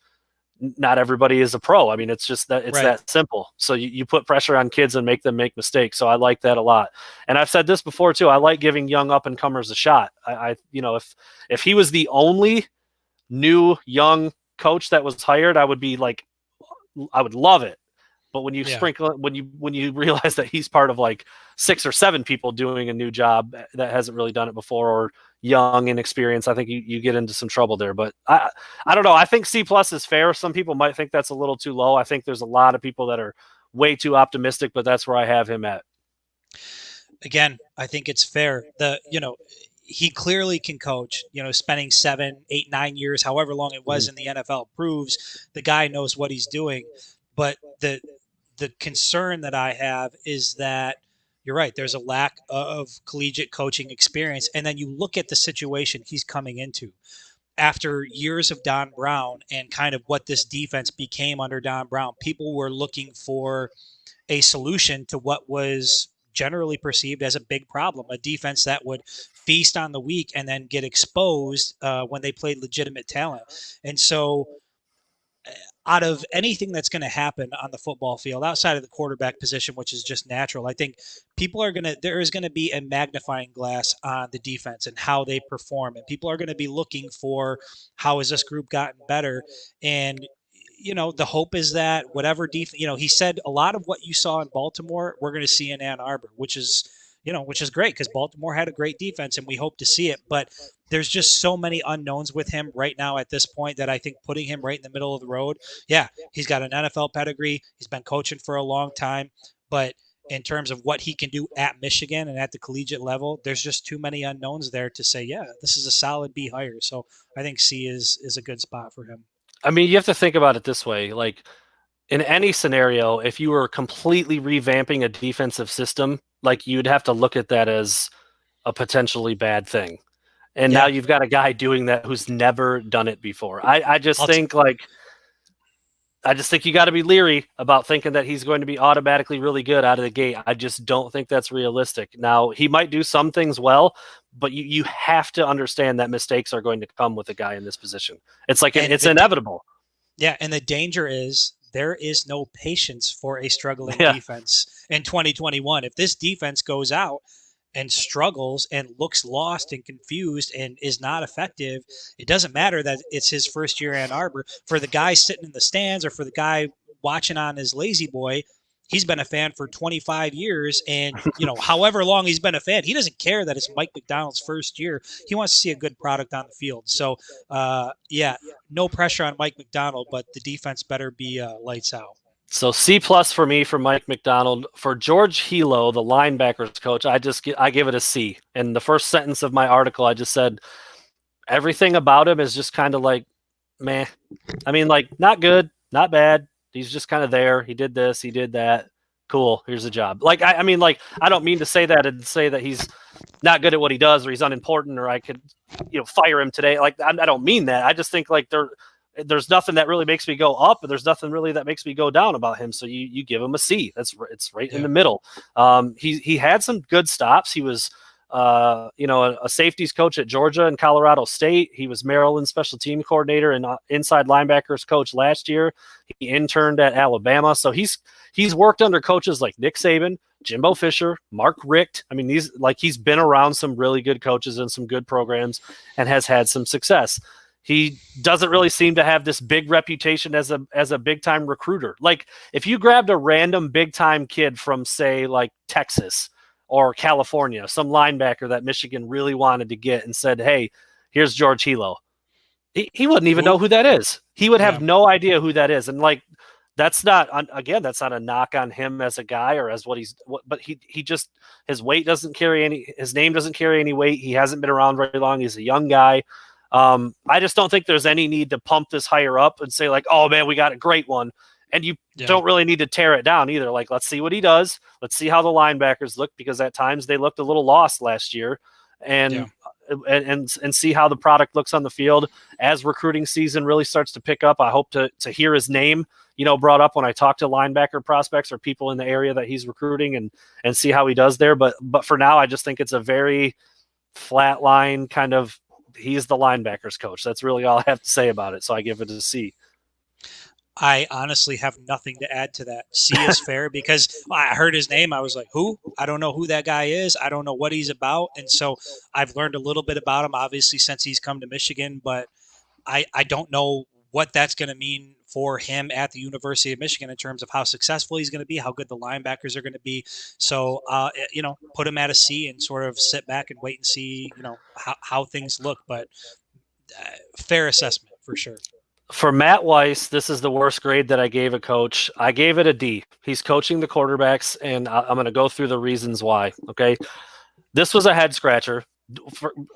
not everybody is a pro. I mean, it's just that that simple. So you put pressure on kids and make them make mistakes. So I like that a lot. And I've said this before too. I like giving young up and comers a shot. If he was the only new young coach that was hired, I would love it. But when you sprinkle, when you realize that he's part of like 6 or 7 people doing a new job that hasn't really done it before, or young and inexperienced, I think you get into some trouble there. But I don't know. I think C+ is fair. Some people might think that's a little too low. I think there's a lot of people that are way too optimistic, but that's where I have him at. Again, I think it's fair. he clearly can coach. Spending 7, 8, 9 years, however long it was in the NFL, proves the guy knows what he's doing. But the concern that I have is that you're right. There's a lack of collegiate coaching experience, and then you look at the situation he's coming into after years of Don Brown and kind of what this defense became under Don Brown. People were looking for a solution to what was generally perceived as a big problem, a defense that would feast on the weak and then get exposed when they played legitimate talent. And so out of anything that's going to happen on the football field outside of the quarterback position, which is just natural, I think there is going to be a magnifying glass on the defense and how they perform. And people are going to be looking for how has this group gotten better. And, the hope is that whatever defense, he said a lot of what you saw in Baltimore, we're going to see in Ann Arbor, which is great because Baltimore had a great defense and we hope to see it. But there's just so many unknowns with him right now at this point that I think putting him right in the middle of the road, yeah, he's got an NFL pedigree. He's been coaching for a long time. But in terms of what he can do at Michigan and at the collegiate level, there's just too many unknowns there to say, yeah, this is a solid B hire. So I think C is a good spot for him. I mean, you have to think about it this way. Like, in any scenario, if you were completely revamping a defensive system, like, you'd have to look at that as a potentially bad thing. And now you've got a guy doing that who's never done it before. I just think you got to be leery about thinking that he's going to be automatically really good out of the gate. I just don't think that's realistic. Now, he might do some things well, but you have to understand that mistakes are going to come with a guy in this position. It's like it's inevitable. Yeah, and the danger is there is no patience for a struggling defense in 2021. If this defense goes out and struggles and looks lost and confused and is not effective, it doesn't matter that it's his first year in Ann Arbor. For the guy sitting in the stands or for the guy watching on his lazy boy, he's been a fan for 25 years. And, however long he's been a fan, he doesn't care that it's Mike Macdonald's first year. He wants to see a good product on the field. So, no pressure on Mike Macdonald, but the defense better be lights out. So C+ for me for Mike Macdonald. For George Hilo, the linebackers coach, I give it a C. In the first sentence of my article, I just said everything about him is just kind of like, meh. I mean, like, not good, not bad. He's just kind of there. He did this, he did that. Cool, here's a job. Like, I mean, like, I don't mean to say that and say that he's not good at what he does or he's unimportant or I could, fire him today. Like, I don't mean that. I just think like there's nothing that really makes me go up, and there's nothing really that makes me go down about him. So you give him a C. It's right in the middle. He had some good stops. He was a safeties coach at Georgia and Colorado State. He was Maryland special team coordinator and inside linebackers coach last year. He interned at Alabama. So he's worked under coaches like Nick Saban, Jimbo Fisher, Mark Richt. I mean, he's been around some really good coaches and some good programs and has had some success. He doesn't really seem to have this big reputation as a big time recruiter. Like, if you grabbed a random big time kid from, say, like Texas or California, some linebacker that Michigan really wanted to get, and said, "Hey, here's George Hilo," he wouldn't even know who that is. He would have no idea who that is. And like, that's not a knock on him as a guy or as but he just, his name doesn't carry any weight. He hasn't been around very long. He's a young guy. I just don't think there's any need to pump this higher up and say like, oh man, we got a great one. And you don't really need to tear it down either. Like, let's see what he does. Let's see how the linebackers look, because at times they looked a little lost last year, and see how the product looks on the field as recruiting season really starts to pick up. I hope to hear his name, brought up when I talk to linebacker prospects or people in the area that he's recruiting, and see how he does there. But for now, I just think it's a very flat line kind of, he's the linebackers coach. That's really all I have to say about it. So I give it a C. I honestly have nothing to add to that. C is fair because I heard his name. I was like, who? I don't know who that guy is. I don't know what he's about. And so I've learned a little bit about him, obviously, since he's come to Michigan, but I don't know what that's going to mean for him at the University of Michigan in terms of how successful he's going to be, how good the linebackers are going to be. So, put him at a C and sort of sit back and wait and see, how things look. But fair assessment for sure. For Matt Weiss, this is the worst grade that I gave a coach. I gave it a D. He's coaching the quarterbacks, and I'm going to go through the reasons why. Okay. This was a head scratcher.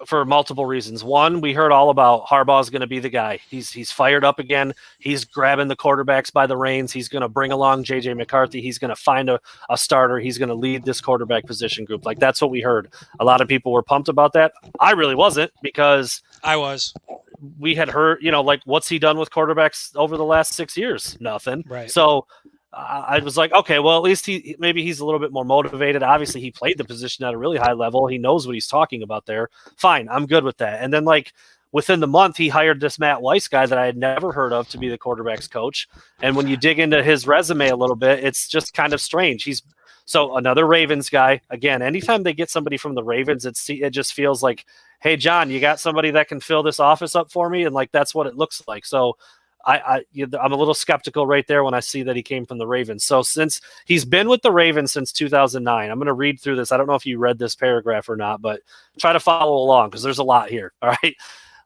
for multiple reasons. One, we heard all about Harbaugh's going to be the guy. He's fired up again. He's grabbing the quarterbacks by the reins. He's going to bring along J.J. McCarthy. He's going to find a starter. He's going to lead this quarterback position group. Like, that's what we heard. A lot of people were pumped about that. I really wasn't, because I was. We had heard, like, what's he done with quarterbacks over the last 6 years? Nothing. Right. So I was like, okay, well, at least maybe he's a little bit more motivated. Obviously, he played the position at a really high level. He knows what he's talking about there. Fine, I'm good with that. And then, like, within the month, he hired this Matt Weiss guy that I had never heard of to be the quarterback's coach. And when you dig into his resume a little bit, it's just kind of strange. So another Ravens guy. Again, anytime they get somebody from the Ravens, it just feels like, hey, John, you got somebody that can fill this office up for me? And, like, that's what it looks like. So I'm a little skeptical right there when I see that he came from the Ravens. So since he's been with the Ravens since 2009, I'm going to read through this. I don't know if you read this paragraph or not, but try to follow along, because there's a lot here. All right.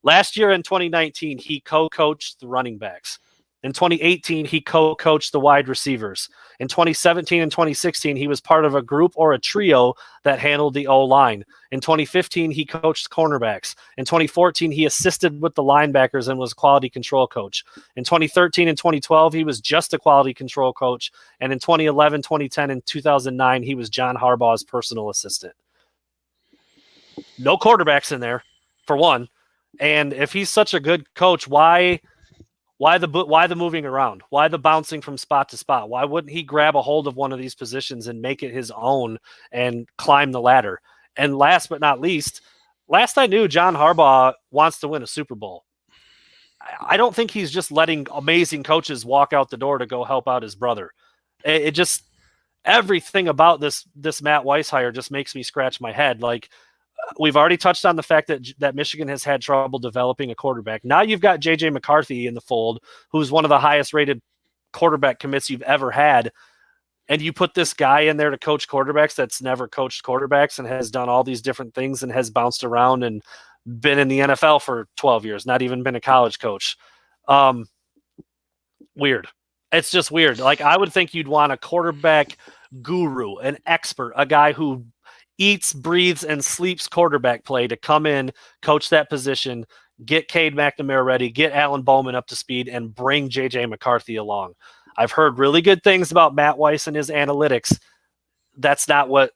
Last year in 2019, he co-coached the running backs. In 2018, he co-coached the wide receivers. In 2017 and 2016, he was part of a group or a trio that handled the O-line. In 2015, he coached cornerbacks. In 2014, he assisted with the linebackers and was quality control coach. In 2013 and 2012, he was just a quality control coach. And in 2011, 2010, and 2009, he was John Harbaugh's personal assistant. No quarterbacks in there, for one. And if he's such a good coach, why the moving around? Why the bouncing from spot to spot? Why wouldn't he grab a hold of one of these positions and make it his own and climb the ladder? And last but not least, last I knew, John Harbaugh wants to win a Super Bowl. I don't think he's just letting amazing coaches walk out the door to go help out his brother. It just, everything about this Matt Weiss hire just makes me scratch my head. Like, we've already touched on the fact that Michigan has had trouble developing a quarterback. Now you've got J.J. McCarthy in the fold, who's one of the highest rated quarterback commits you've ever had. And you put this guy in there to coach quarterbacks that's never coached quarterbacks and has done all these different things and has bounced around and been in the NFL for 12 years, not even been a college coach. Weird. It's just weird. Like, I would think you'd want a quarterback guru, an expert, a guy who eats, breathes, and sleeps quarterback play to come in, coach that position, get Cade McNamara ready, get Alan Bowman up to speed, and bring J.J. McCarthy along. I've heard really good things about Matt Weiss and his analytics. That's not what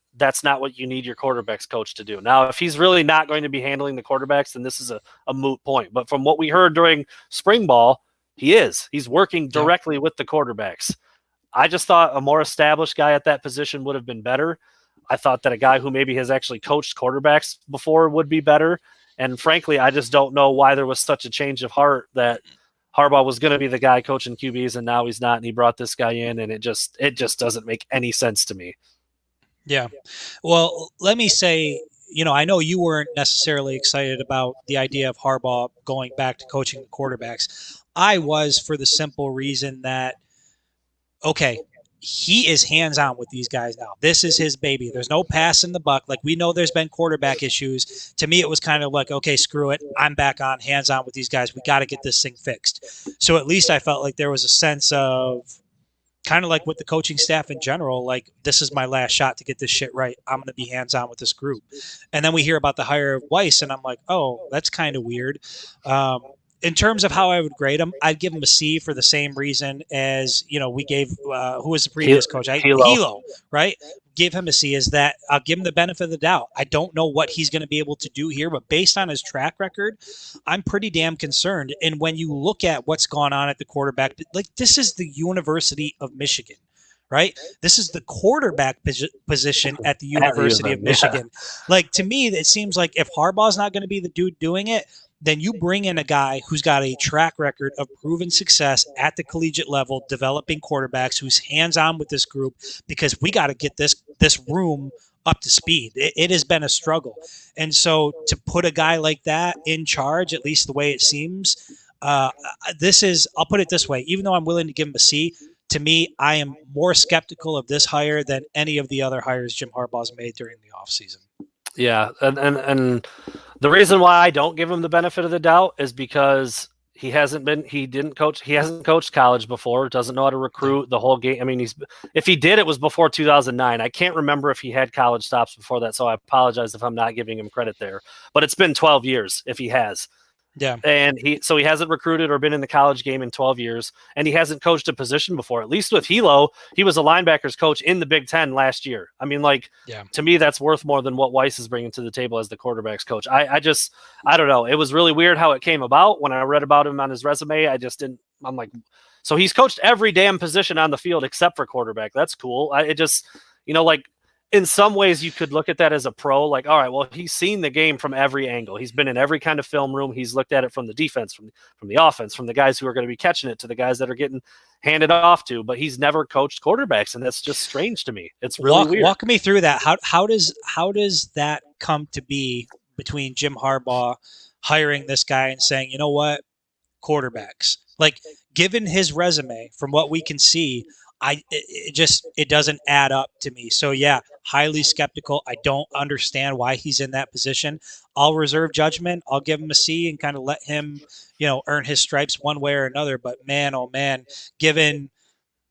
you need your quarterbacks coach to do. Now, if he's really not going to be handling the quarterbacks, then this is a moot point. But from what we heard during spring ball, he's working directly with the quarterbacks. I just thought a more established guy at that position would have been better. I thought that a guy who maybe has actually coached quarterbacks before would be better. And frankly, I just don't know why there was such a change of heart that Harbaugh was going to be the guy coaching QBs and now he's not, and he brought this guy in, and it just doesn't make any sense to me. Yeah. Well, let me say, I know you weren't necessarily excited about the idea of Harbaugh going back to coaching the quarterbacks. I was, for the simple reason that, okay, he is hands-on with these guys now. This is his baby. There's no pass in the buck. Like, we know there's been quarterback issues. To me, it was kind of like, okay, screw it. I'm back on hands-on with these guys. We got to get this thing fixed. So at least I felt like there was a sense of, kind of like with the coaching staff in general, like, this is my last shot to get this shit right. I'm going to be hands-on with this group. And then we hear about the hire of Weiss, and I'm like, oh, that's kind of weird. In terms of how I would grade him, I'd give him a C for the same reason as, we gave, who was the previous coach? Hilo, right? Give him a C, is that I'll give him the benefit of the doubt. I don't know what he's going to be able to do here, but based on his track record, I'm pretty damn concerned. And when you look at what's gone on at the quarterback, like, this is the University of Michigan, right? This is the quarterback position at the University of Michigan. Like, to me, it seems like if Harbaugh's not going to be the dude doing it, then you bring in a guy who's got a track record of proven success at the collegiate level, developing quarterbacks, who's hands-on with this group, because we got to get this room up to speed. It has been a struggle. And so to put a guy like that in charge, at least the way it seems, I'll put it this way, even though I'm willing to give him a C, to me, I am more skeptical of this hire than any of the other hires Jim Harbaugh's made during the offseason. Yeah, and the reason why I don't give him the benefit of the doubt is because He didn't coach. He hasn't coached college before. Doesn't know how to recruit the whole game. I mean, if he did, it was before 2009. I can't remember if he had college stops before that. So I apologize if I'm not giving him credit there, but it's been 12 years if he has. Yeah. And he hasn't recruited or been in the college game in 12 years, and he hasn't coached a position before. At least with Hilo, he was a linebackers coach in the Big Ten last year. I mean, to me, that's worth more than what Weiss is bringing to the table as the quarterbacks coach. I don't know. It was really weird how it came about. When I read about him on his resume, I'm like, so he's coached every damn position on the field except for quarterback. That's cool. In some ways you could look at that as a pro, like, all right, well, he's seen the game from every angle. He's been in every kind of film room. He's looked at it from the defense, from the offense, from the guys who are going to be catching it to the guys that are getting handed off to, but he's never coached quarterbacks. And that's just strange to me. It's really weird. Walk me through that. How does that come to be between Jim Harbaugh hiring this guy and saying, you know what, quarterbacks, like, given his resume, from what we can see, it doesn't add up to me. So yeah, highly skeptical. I don't understand why he's in that position. I'll reserve judgment. I'll give him a C and kind of let him, earn his stripes one way or another. But man, oh man, given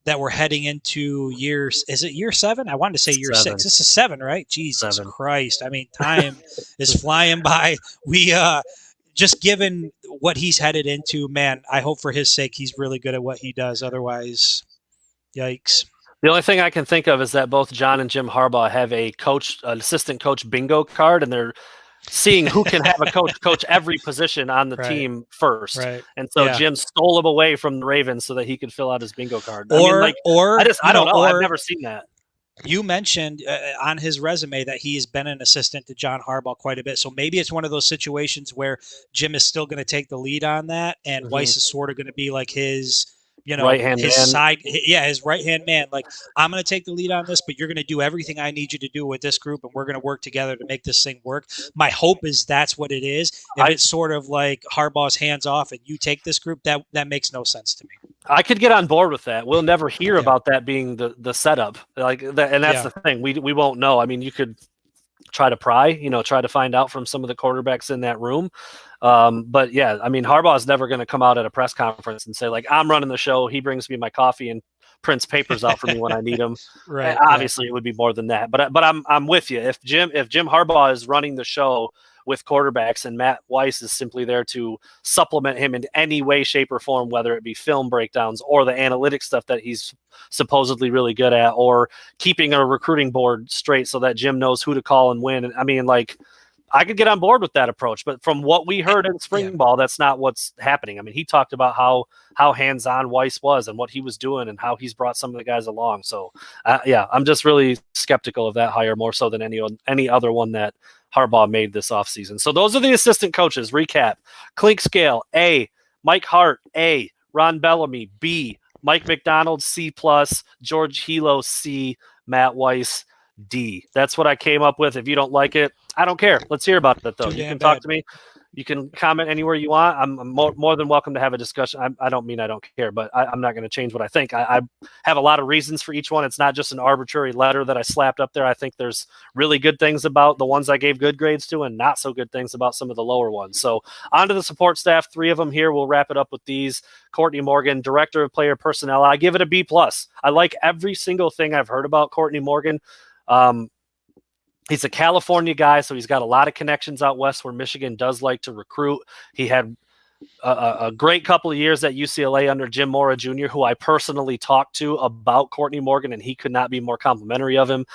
that we're heading into is it year 7? I wanted to say year 6. This is 7, right? Jesus 7. Christ. I mean, time is flying by. We, just given what he's headed into, man, I hope for his sake he's really good at what he does. Otherwise, yikes. The only thing I can think of is that both John and Jim Harbaugh have an assistant coach bingo card, and they're seeing who can have a coach every position on the team first. Right. And so Jim stole him away from the Ravens so that he could fill out his bingo card. I don't know. I've never seen that. You mentioned on his resume that he's been an assistant to John Harbaugh quite a bit. So maybe it's one of those situations where Jim is still going to take the lead on that, and Weiss is sort of going to be like his right-hand his man. side, his right-hand man. Like, I'm going to take the lead on this, but you're going to do everything I need you to do with this group, and we're going to work together to make this thing work. My hope is that's what it is. If it's sort of like Harbaugh's hands off and you take this group, that makes no sense to me. I could get on board with that. We'll never hear about that being the setup, like that, and that's the thing. We won't know. I mean, you could try to pry, try to find out from some of the quarterbacks in that room. But yeah, I mean, Harbaugh is never going to come out at a press conference and say, like, I'm running the show. He brings me my coffee and prints papers out for me when I need them. Right. Obviously, it would be more than that. But I'm with you. If Jim Harbaugh is running the show with quarterbacks and Matt Weiss is simply there to supplement him in any way, shape, or form, whether it be film breakdowns or the analytics stuff that he's supposedly really good at, or keeping a recruiting board straight so that Jim knows who to call and when. I mean, like, I could get on board with that approach, but from what we heard in spring ball, that's not what's happening. I mean, he talked about how hands-on Weiss was and what he was doing and how he's brought some of the guys along. So, I'm just really skeptical of that hire more so than any other one that Harbaugh made this offseason. So those are the assistant coaches. Recap: Clink Scale, A; Mike Hart, A; Ron Bellamy, B; Mike McDonald, C+; George Hilo, C; Matt Weiss, D. That's what I came up with. If you don't like it, I don't care. Let's hear about it, though. You can talk to me. You can comment anywhere you want. I'm more than welcome to have a discussion. I don't mean I don't care, but I'm not going to change what I think. I have a lot of reasons for each one. It's not just an arbitrary letter that I slapped up there. I think there's really good things about the ones I gave good grades to and not so good things about some of the lower ones. So on to the support staff, 3 of them here. We'll wrap it up with these. Courtney Morgan, Director of Player Personnel. I give it a B+. I like every single thing I've heard about Courtney Morgan. He's a California guy, so he's got a lot of connections out west where Michigan does like to recruit. He had a great couple of years at UCLA under Jim Mora Jr., who I personally talked to about Courtney Morgan, and he could not be more complimentary of him.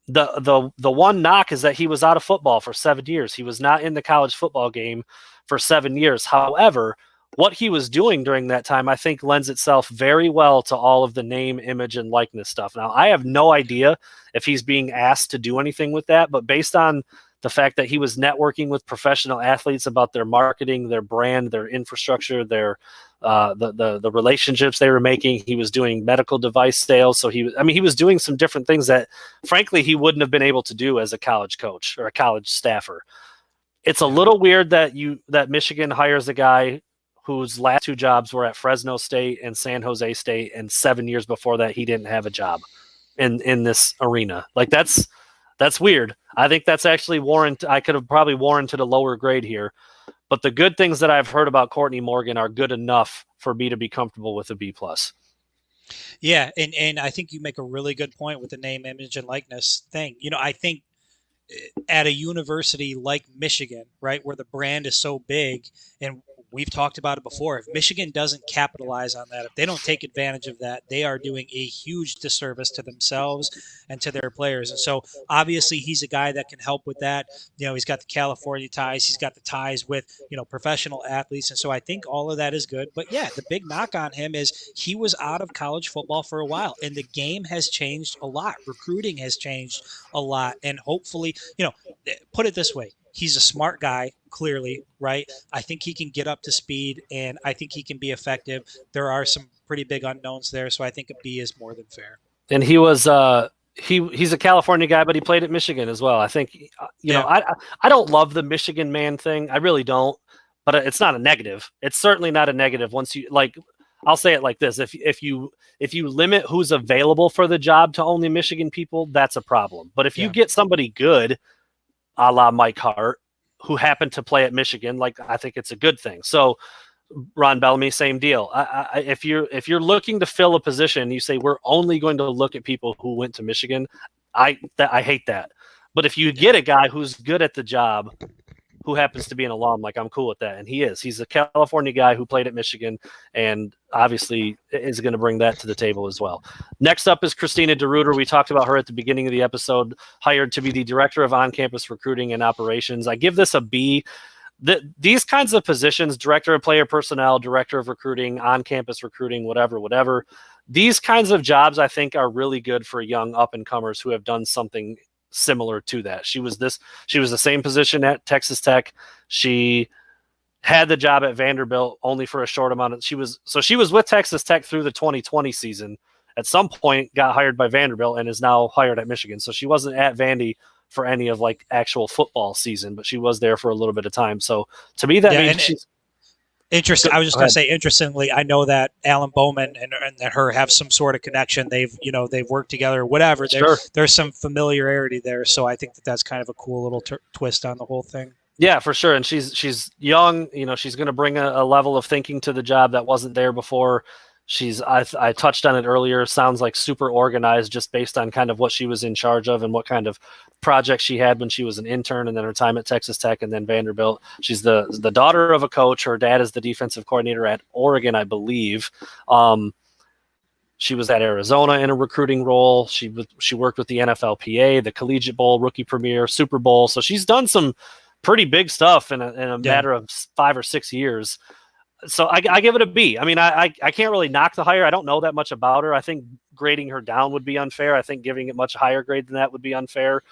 The one knock is that he was out of football for 7 years. He was not in the college football game for 7 years. However, what he was doing during that time, I think, lends itself very well to all of the name, image, and likeness stuff. Now, I have no idea if he's being asked to do anything with that, but based on the fact that he was networking with professional athletes about their marketing, their brand, their infrastructure, their the relationships they were making, he was doing medical device sales. So he was doing some different things that, frankly, he wouldn't have been able to do as a college coach or a college staffer. It's a little weird that Michigan hires a guy whose last 2 jobs were at Fresno State and San Jose State, and 7 years before that he didn't have a job in this arena. Like, that's weird. I think that's actually I could have probably warranted a lower grade here. But the good things that I've heard about Courtney Morgan are good enough for me to be comfortable with a B+. Yeah, and I think you make a really good point with the name, image, and likeness thing. I think at a university like Michigan, right, where the brand is so big, and we've talked about it before, if Michigan doesn't capitalize on that, if they don't take advantage of that, they are doing a huge disservice to themselves and to their players. And so obviously he's a guy that can help with that. He's got the California ties, he's got the ties with, professional athletes. And so I think all of that is good. But yeah, the big knock on him is he was out of college football for a while, and the game has changed a lot. Recruiting has changed a lot. And hopefully, put it this way, he's a smart guy, clearly, right? I think he can get up to speed, and I think he can be effective. There are some pretty big unknowns there, so I think a B is more than fair. And he was he's a California guy, but he played at Michigan as well. I think I don't love the Michigan man thing. I really don't, but it's not a negative. It's certainly not a negative once you like. I'll say it like this: if you limit who's available for the job to only Michigan people, that's a problem. But if you get somebody good, a la Mike Hart, who happened to play at Michigan, like, I think it's a good thing. So Ron Bellamy, same deal. If you're looking to fill a position, you say we're only going to look at people who went to Michigan. I hate that. But if you get a guy who's good at the job, who happens to be an alum, like, I'm cool with that. And he is. He's a California guy who played at Michigan and obviously is going to bring that to the table as well. Next up is Christina DeRuiter. We talked about her at the beginning of the episode, hired to be the director of on-campus recruiting and operations. I give this a B. These kinds of positions, director of player personnel, director of recruiting, on-campus recruiting, whatever, these kinds of jobs I think are really good for young up-and-comers who have done something similar to that. She was the same position at Texas Tech. She had the job at Vanderbilt only for a short amount of, she was with Texas Tech through the 2020 season. At some point got hired by Vanderbilt and is now hired at Michigan. So she wasn't at Vandy for any of like actual football season, but she was there for a little bit of time. So to me, that means she's interesting. I was just going to say, interestingly, I know that Alan Bowman and her have some sort of connection. They've worked together, whatever. There's some familiarity there. So I think that's kind of a cool little twist on the whole thing. Yeah, for sure. And she's young, she's going to bring a level of thinking to the job that wasn't there before. I touched on it earlier, sounds like super organized just based on kind of what she was in charge of and what kind of projects she had when she was an intern, and then her time at Texas Tech and then Vanderbilt. She's the daughter of a coach. Her dad is the defensive coordinator at Oregon, I believe. She was at Arizona in a recruiting role. She worked with the NFLPA, the Collegiate Bowl, Rookie Premier, Super Bowl. So she's done some pretty big stuff in a matter of 5 or 6 years. So I give it a B. I mean, I can't really knock the hire. I don't know that much about her. I think grading her down would be unfair. I think giving it much higher grade than that would be unfair.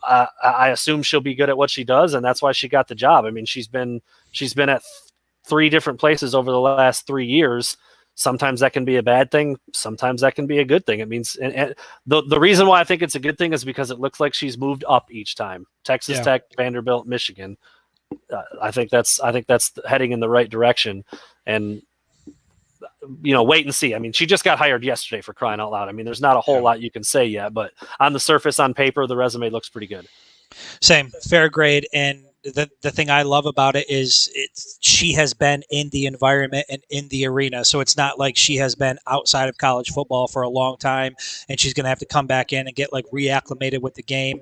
I assume she'll be good at what she does, and that's why she got the job. I mean, she's been at 3 different places over the last 3 years. Sometimes that can be a bad thing. Sometimes that can be a good thing. It means, and the reason why I think it's a good thing is because it looks like she's moved up each time. Texas Tech, Vanderbilt, Michigan. I think that's heading in the right direction, and wait and see. I mean, she just got hired yesterday, for crying out loud. I mean, there's not a whole lot you can say yet, but on the surface, on paper, the resume looks pretty good. Same, fair grade. And the thing I love about it is she has been in the environment and in the arena. So it's not like she has been outside of college football for a long time and she's going to have to come back in and get like reacclimated with the game.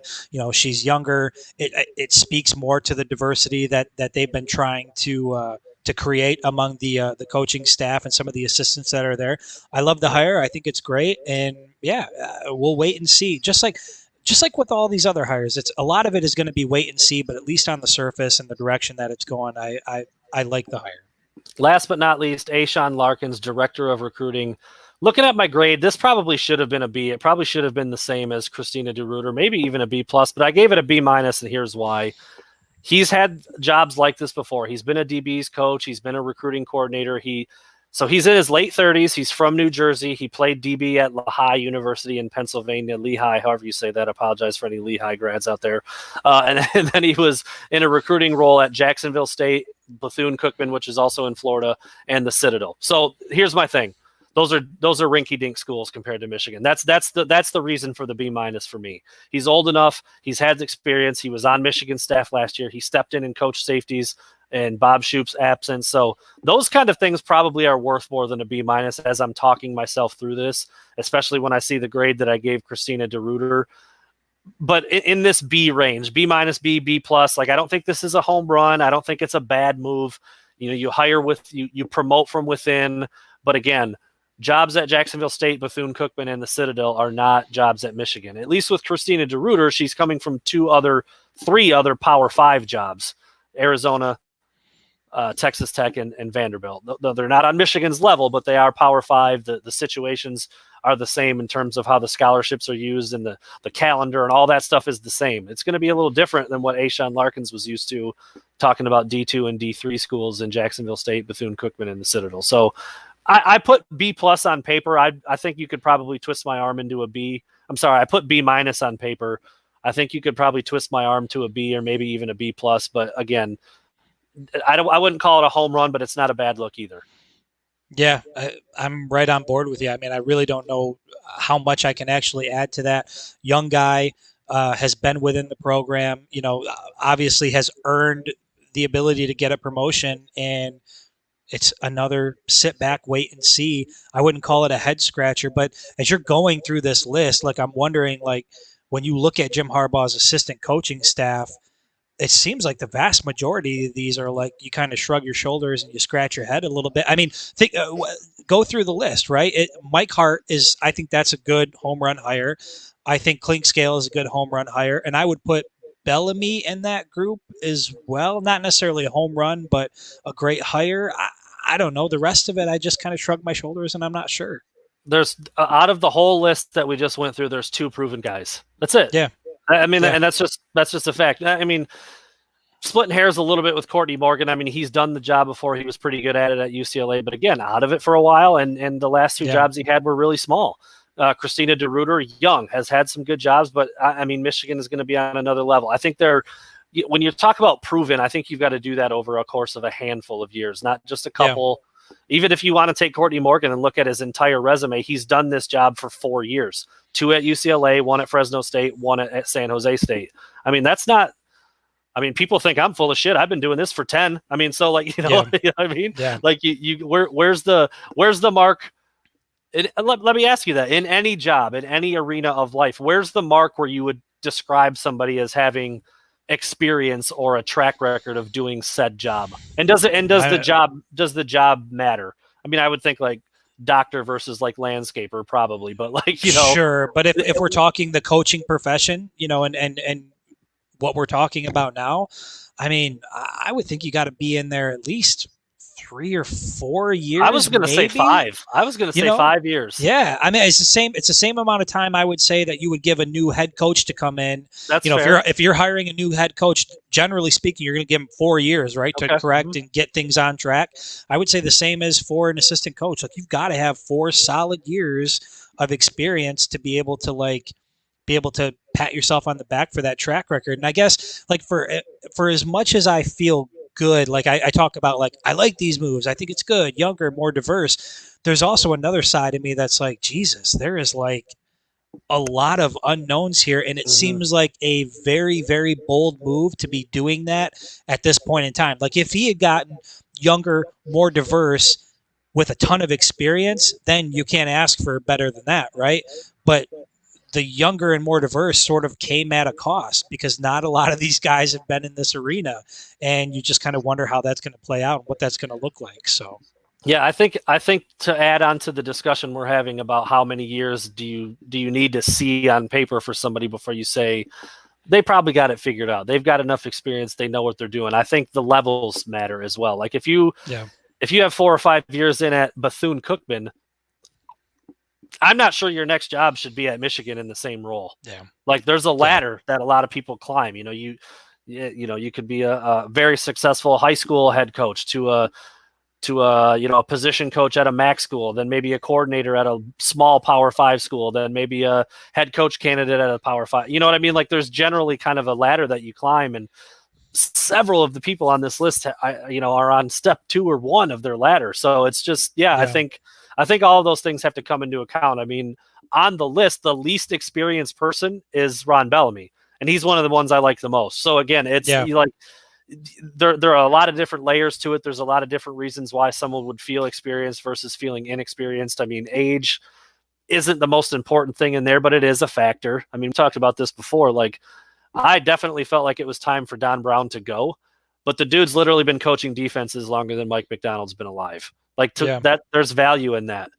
She's younger. It speaks more to the diversity that they've been trying to create among the coaching staff and some of the assistants that are there. I love the hire. I think it's great. And we'll wait and see. Just like with all these other hires, a lot of it is going to be wait and see, but at least on the surface and the direction that it's going, I like the hire. Last but not least, Ashawn Larkins, director of recruiting. Looking at my grade, this probably should have been a B. It probably should have been the same as Christina DeRuiter, maybe even a B+, but I gave it a B-, and here's why. He's had jobs like this before. He's been a DB's coach. He's been a recruiting coordinator. So he's in his late 30s. He's from New Jersey. He played DB at Lehigh University in Pennsylvania, Lehigh, however you say that. I apologize for any Lehigh grads out there. And then he was in a recruiting role at Jacksonville State, Bethune-Cookman, which is also in Florida, and the Citadel. So here's my thing. Those are rinky-dink schools compared to Michigan. That's the reason for the B- for me. He's old enough. He's had experience. He was on Michigan staff last year. He stepped in and coached safeties and Bob Shoop's absence. So those kind of things probably are worth more than a B- as I'm talking myself through this, especially when I see the grade that I gave Christina DeRuiter. But in this B range, B-, B+, B+, like I don't think this is a home run. I don't think it's a bad move. You hire you promote from within. But again, jobs at Jacksonville State, Bethune-Cookman, and the Citadel are not jobs at Michigan. At least with Christina DeRuiter, she's coming from three other Power 5 jobs: Arizona, Texas Tech, and Vanderbilt. They're not on Michigan's level, but they are Power 5. The situations are the same in terms of how the scholarships are used, and the calendar and all that stuff is the same. It's going to be a little different than what Ashawn Larkins was used to, talking about D2 and D3 schools in Jacksonville State, Bethune-Cookman, and the Citadel. So I put B+ on paper. I think you could probably twist my arm into a B. I'm sorry, I put B- on paper. I think you could probably twist my arm to a B or maybe even a B+. But again, I wouldn't call it a home run, but it's not a bad look either. Yeah, I'm right on board with you. I mean, I really don't know how much I can actually add to that. Young guy has been within the program, obviously has earned the ability to get a promotion, and it's another sit back, wait and see. I wouldn't call it a head scratcher, but as you're going through this list, like I'm wondering, like when you look at Jim Harbaugh's assistant coaching staff, it seems like the vast majority of these are like you kind of shrug your shoulders and you scratch your head a little bit. I mean, go through the list, right? Mike Hart is, I think that's a good home run hire. I think Clinkscale is a good home run hire, and I would put Bellamy in that group as well. Not necessarily a home run, but a great hire. I don't know. The rest of it, I just kind of shrug my shoulders, and I'm not sure. There's out of the whole list that we just went through, there's 2 proven guys. That's it. Yeah. I mean, and that's just a fact. I mean, splitting hairs a little bit with Courtney Morgan. I mean, he's done the job before. He was pretty good at it at UCLA, but again, out of it for a while. And the last 2 jobs he had were really small. Christina DeRuiter, young, has had some good jobs, but I mean, Michigan is going to be on another level. I think when you talk about proven, I think you've got to do that over a course of a handful of years, not just a couple. Yeah. Even if you want to take Courtney Morgan and look at his entire resume, he's done this job for 4 years. 2 at UCLA, 1 at Fresno State, 1 at San Jose State. I mean, people think I'm full of shit. I've been doing this for 10. I mean, so like, you know what I mean? Yeah. Like where's the mark? Let me ask you that. In any job, in any arena of life, where's the mark where you would describe somebody as having experience or a track record of doing said job? And does the job matter? I mean, I would think like doctor versus like landscaper probably, but like, sure. But if we're talking the coaching profession, and what we're talking about now, I mean, I would think you got to be in there at least 3 or 4 years. I was going to say 5. I was going to say 5 years. Yeah. I mean, it's the same amount of time I would say that you would give a new head coach to come in. That's fair. If you're hiring a new head coach, generally speaking, you're going to give him 4 years, right? To correct and get things on track. I would say the same as for an assistant coach. Like you've got to have 4 solid years of experience to be able to pat yourself on the back for that track record. And I guess like for as much as I feel good, like I talk about, like, I like these moves, I think it's good, younger, more diverse. There's also another side of me that's like, Jesus, there is like a lot of unknowns here. And it seems like a very, very bold move to be doing that at this point in time. Like if he had gotten younger, more diverse with a ton of experience, then you can't ask for better than that. Right. But the younger and more diverse sort of came at a cost because not a lot of these guys have been in this arena, and you just kind of wonder how that's going to play out and what that's going to look like. So, yeah, I think to add on to the discussion we're having about how many years do you need to see on paper for somebody before you say they probably got it figured out. They've got enough experience. They know what they're doing. I think the levels matter as well. Like if you have 4 or 5 years in at Bethune-Cookman, I'm not sure your next job should be at Michigan in the same role. Yeah. Like there's a ladder that a lot of people climb. You could be a very successful high school head coach to a position coach at a MAC school, then maybe a coordinator at a small Power 5 school, then maybe a head coach candidate at a Power 5. You know what I mean? Like there's generally kind of a ladder that you climb, and several of the people on this list, are on step 2 or 1 of their ladder. So it's just, I think all of those things have to come into account. I mean, on the list, the least experienced person is Ron Bellamy, and he's one of the ones I like the most. So again, it's there are a lot of different layers to it. There's a lot of different reasons why someone would feel experienced versus feeling inexperienced. I mean, age isn't the most important thing in there, but it is a factor. I mean, we talked about this before. Like, I definitely felt like it was time for Don Brown to go, but the dude's literally been coaching defenses longer than Mike Macdonald's been alive. Like, that, there's value in that.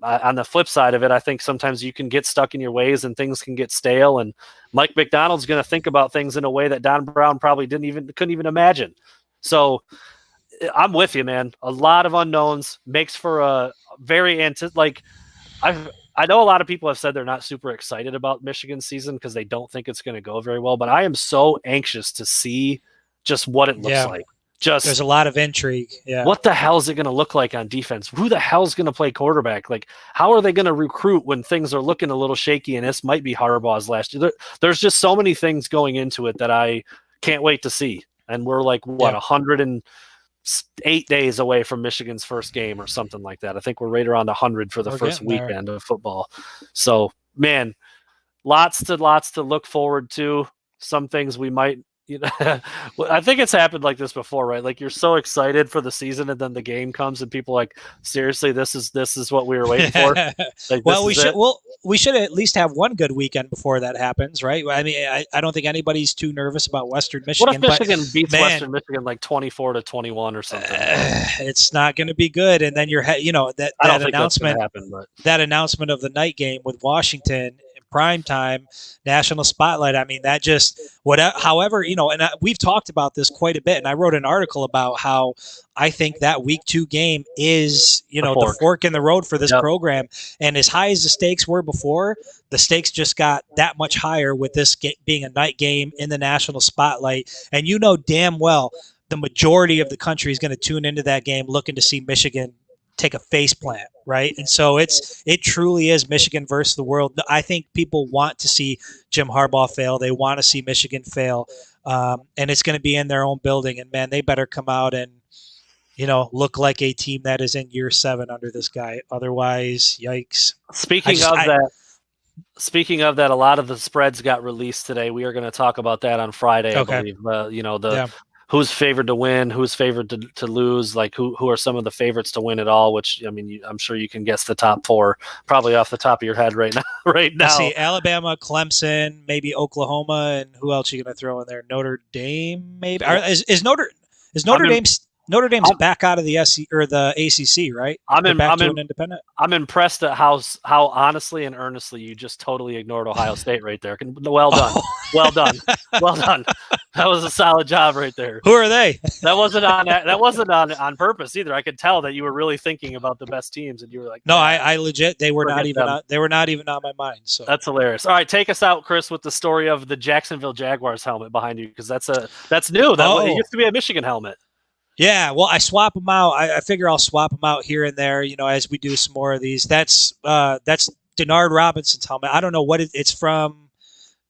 On the flip side of it, I think sometimes you can get stuck in your ways and things can get stale. And Mike Macdonald's going to think about things in a way that Don Brown probably couldn't even imagine. So I'm with you, man. A lot of unknowns makes for a very I know a lot of people have said they're not super excited about Michigan's season because they don't think it's going to go very well, but I am so anxious to see just what it looks like. There's a lot of intrigue. Yeah. What the hell is it going to look like on defense? Who the hell is going to play quarterback? Like, how are they going to recruit when things are looking a little shaky? And this might be Harbaugh's last year. There's just so many things going into it that I can't wait to see. And we're like, 108 days away from Michigan's first game or something like that. I think we're right around 100 for the first weekend of football. So, man, lots to look forward to. Some things we might, I think it's happened like this before, right? Like, you're so excited for the season and then the game comes and people are like, seriously, this is what we were waiting for. Like, we should at least have one good weekend before that happens, right? I mean, I don't think anybody's too nervous about Western Michigan. What if Michigan beats Western Michigan like 24-21 or something? It's not going to be good. And then that announcement, that announcement of the night game with Washington. Primetime national spotlight. I mean, that just however, and we've talked about this quite a bit. And I wrote an article about how I think that week 2 game is, the fork in the road for this program. And as high as the stakes were before, the stakes just got that much higher with this being a night game in the national spotlight. And damn well, the majority of the country is going to tune into that game looking to see Michigan take a face plant, right? And so it truly is Michigan versus the world. I think people want to see Jim Harbaugh fail. They want to see Michigan fail, and it's going to be in their own building. And man, they better come out and look like a team that is in year 7 under this guy. Otherwise, yikes. Speaking of that, a lot of the spreads got released today. We are going to talk about that on Friday, I believe. Who's favored to win, who's favored to lose, like who are some of the favorites to win it all, which, I mean, I'm sure you can guess the top 4 probably off the top of your head right now. I see Alabama, Clemson, maybe Oklahoma, and who else are you going to throw in there? Notre Dame, maybe? Is Notre Dame's back out of the SEC or the ACC, right? I'm independent. I'm impressed at how honestly and earnestly you just totally ignored Ohio State right there. Well done. Well done. Well done. That was a solid job right there. Who are they? That wasn't on purpose either. I could tell that you were really thinking about the best teams, and you were like, "No, I legit. They were not even on my mind." So that's hilarious. All right, take us out, Chris, with the story of the Jacksonville Jaguars helmet behind you, because that's new. It used to be a Michigan helmet. Yeah, well, I swap them out. I figure I'll swap them out here and there, as we do some more of these. That's Denard Robinson's helmet. I don't know what it's from.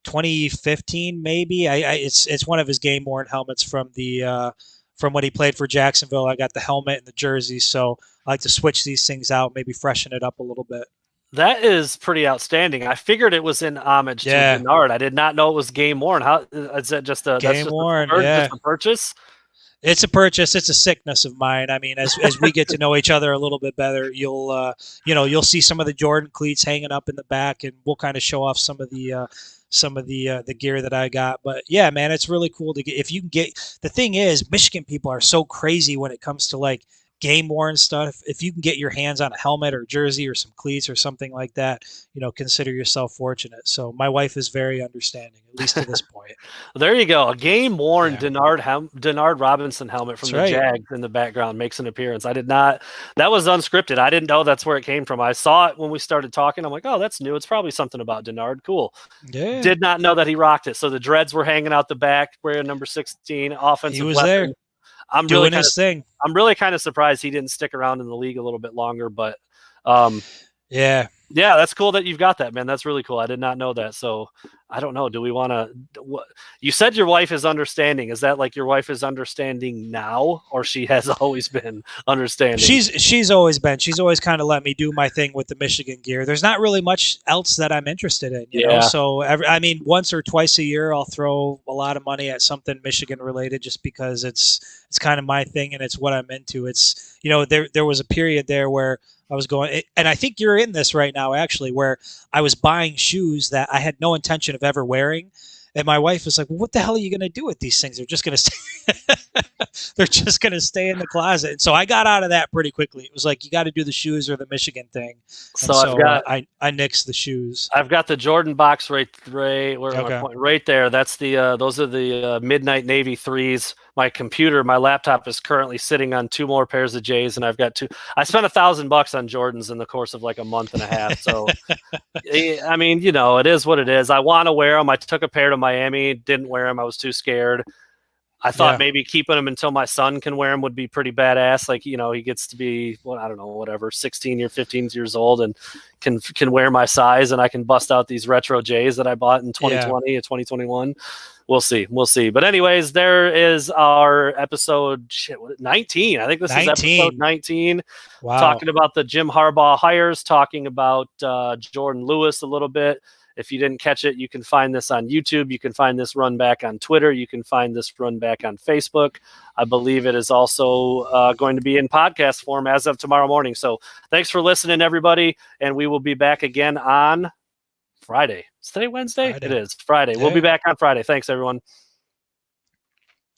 2015, maybe. It's one of his game worn helmets from when he played for Jacksonville. I got the helmet and the jersey, so I like to switch these things out, maybe freshen it up a little bit. That is pretty outstanding. I figured it was in homage to Denard. I did not know it was game worn. How is that? Just a game worn? Just a purchase. It's a purchase. It's a sickness of mine. I mean, as we get to know each other a little bit better, you'll see some of the Jordan cleats hanging up in the back, and we'll kind of show off some of the gear that I got. But yeah, man, it's really cool to get. If you can get, the thing is, Michigan people are so crazy when it comes to like game worn stuff. If you can get your hands on a helmet or jersey or some cleats or something like that, consider yourself fortunate. So my wife is very understanding, at least to this point. There you go. A game worn Denard Robinson helmet from the Jags in the background makes an appearance. I did not. That was unscripted. I didn't know that's where it came from. I saw it when we started talking. I'm like, oh, that's new. It's probably something about Denard. Cool. Yeah. Did not know that he rocked it. So the dreads were hanging out the back, wearing number 16, offensive. He was weapon. there. I'm doing his thing. I'm really kind of surprised he didn't stick around in the league a little bit longer, but yeah, Yeah, that's cool that you've got that, man. That's really cool. I did not know that. So I don't know. Do we want to? You said your wife is understanding. Is that like your wife is understanding now, or she has always been understanding? She's always been. She's always kind of let me do my thing with the Michigan gear. There's not really much else that I'm interested in, you know. So I mean, once or twice a year, I'll throw a lot of money at something Michigan related, just because it's kind of my thing and it's what I'm into. It's, you know, there was a period there where I was going, and I think you're in this right now, actually, where I was buying shoes that I had no intention of ever wearing. And my wife was like, well, "What the hell are you going to do with these things? They're just going to they're just going to stay in the closet." And so I got out of that pretty quickly. It was like, you got to do the shoes or the Michigan thing. So I've got I nixed the shoes. I've got the Jordan box right where am I pointing? Right there. That's the those are the Midnight Navy 3s. My laptop is currently sitting on 2 more pairs of J's, and I've got 2. I spent $1,000 on Jordans in the course of like a month and a half. So I mean, you know, it is what it is. I want to wear them. I took a pair to Miami, didn't wear them. I was too scared. I thought maybe keeping them until my son can wear them would be pretty badass. Like, you know, he gets to be, well, I don't know, whatever, 16 or 15 years old and can wear my size, and I can bust out these retro J's that I bought in 2020 and 2021. We'll see. But anyways, there is our episode 19. I think this is episode 19. Wow. Talking about the Jim Harbaugh hires, talking about Jordan Lewis a little bit. If you didn't catch it, you can find this on YouTube. You can find this run back on Twitter. You can find this run back on Facebook. I believe it is also going to be in podcast form as of tomorrow morning. So thanks for listening, everybody. And we will be back again on Friday. Is today Wednesday? Friday. It is Friday. We'll be back on Friday. Thanks, everyone.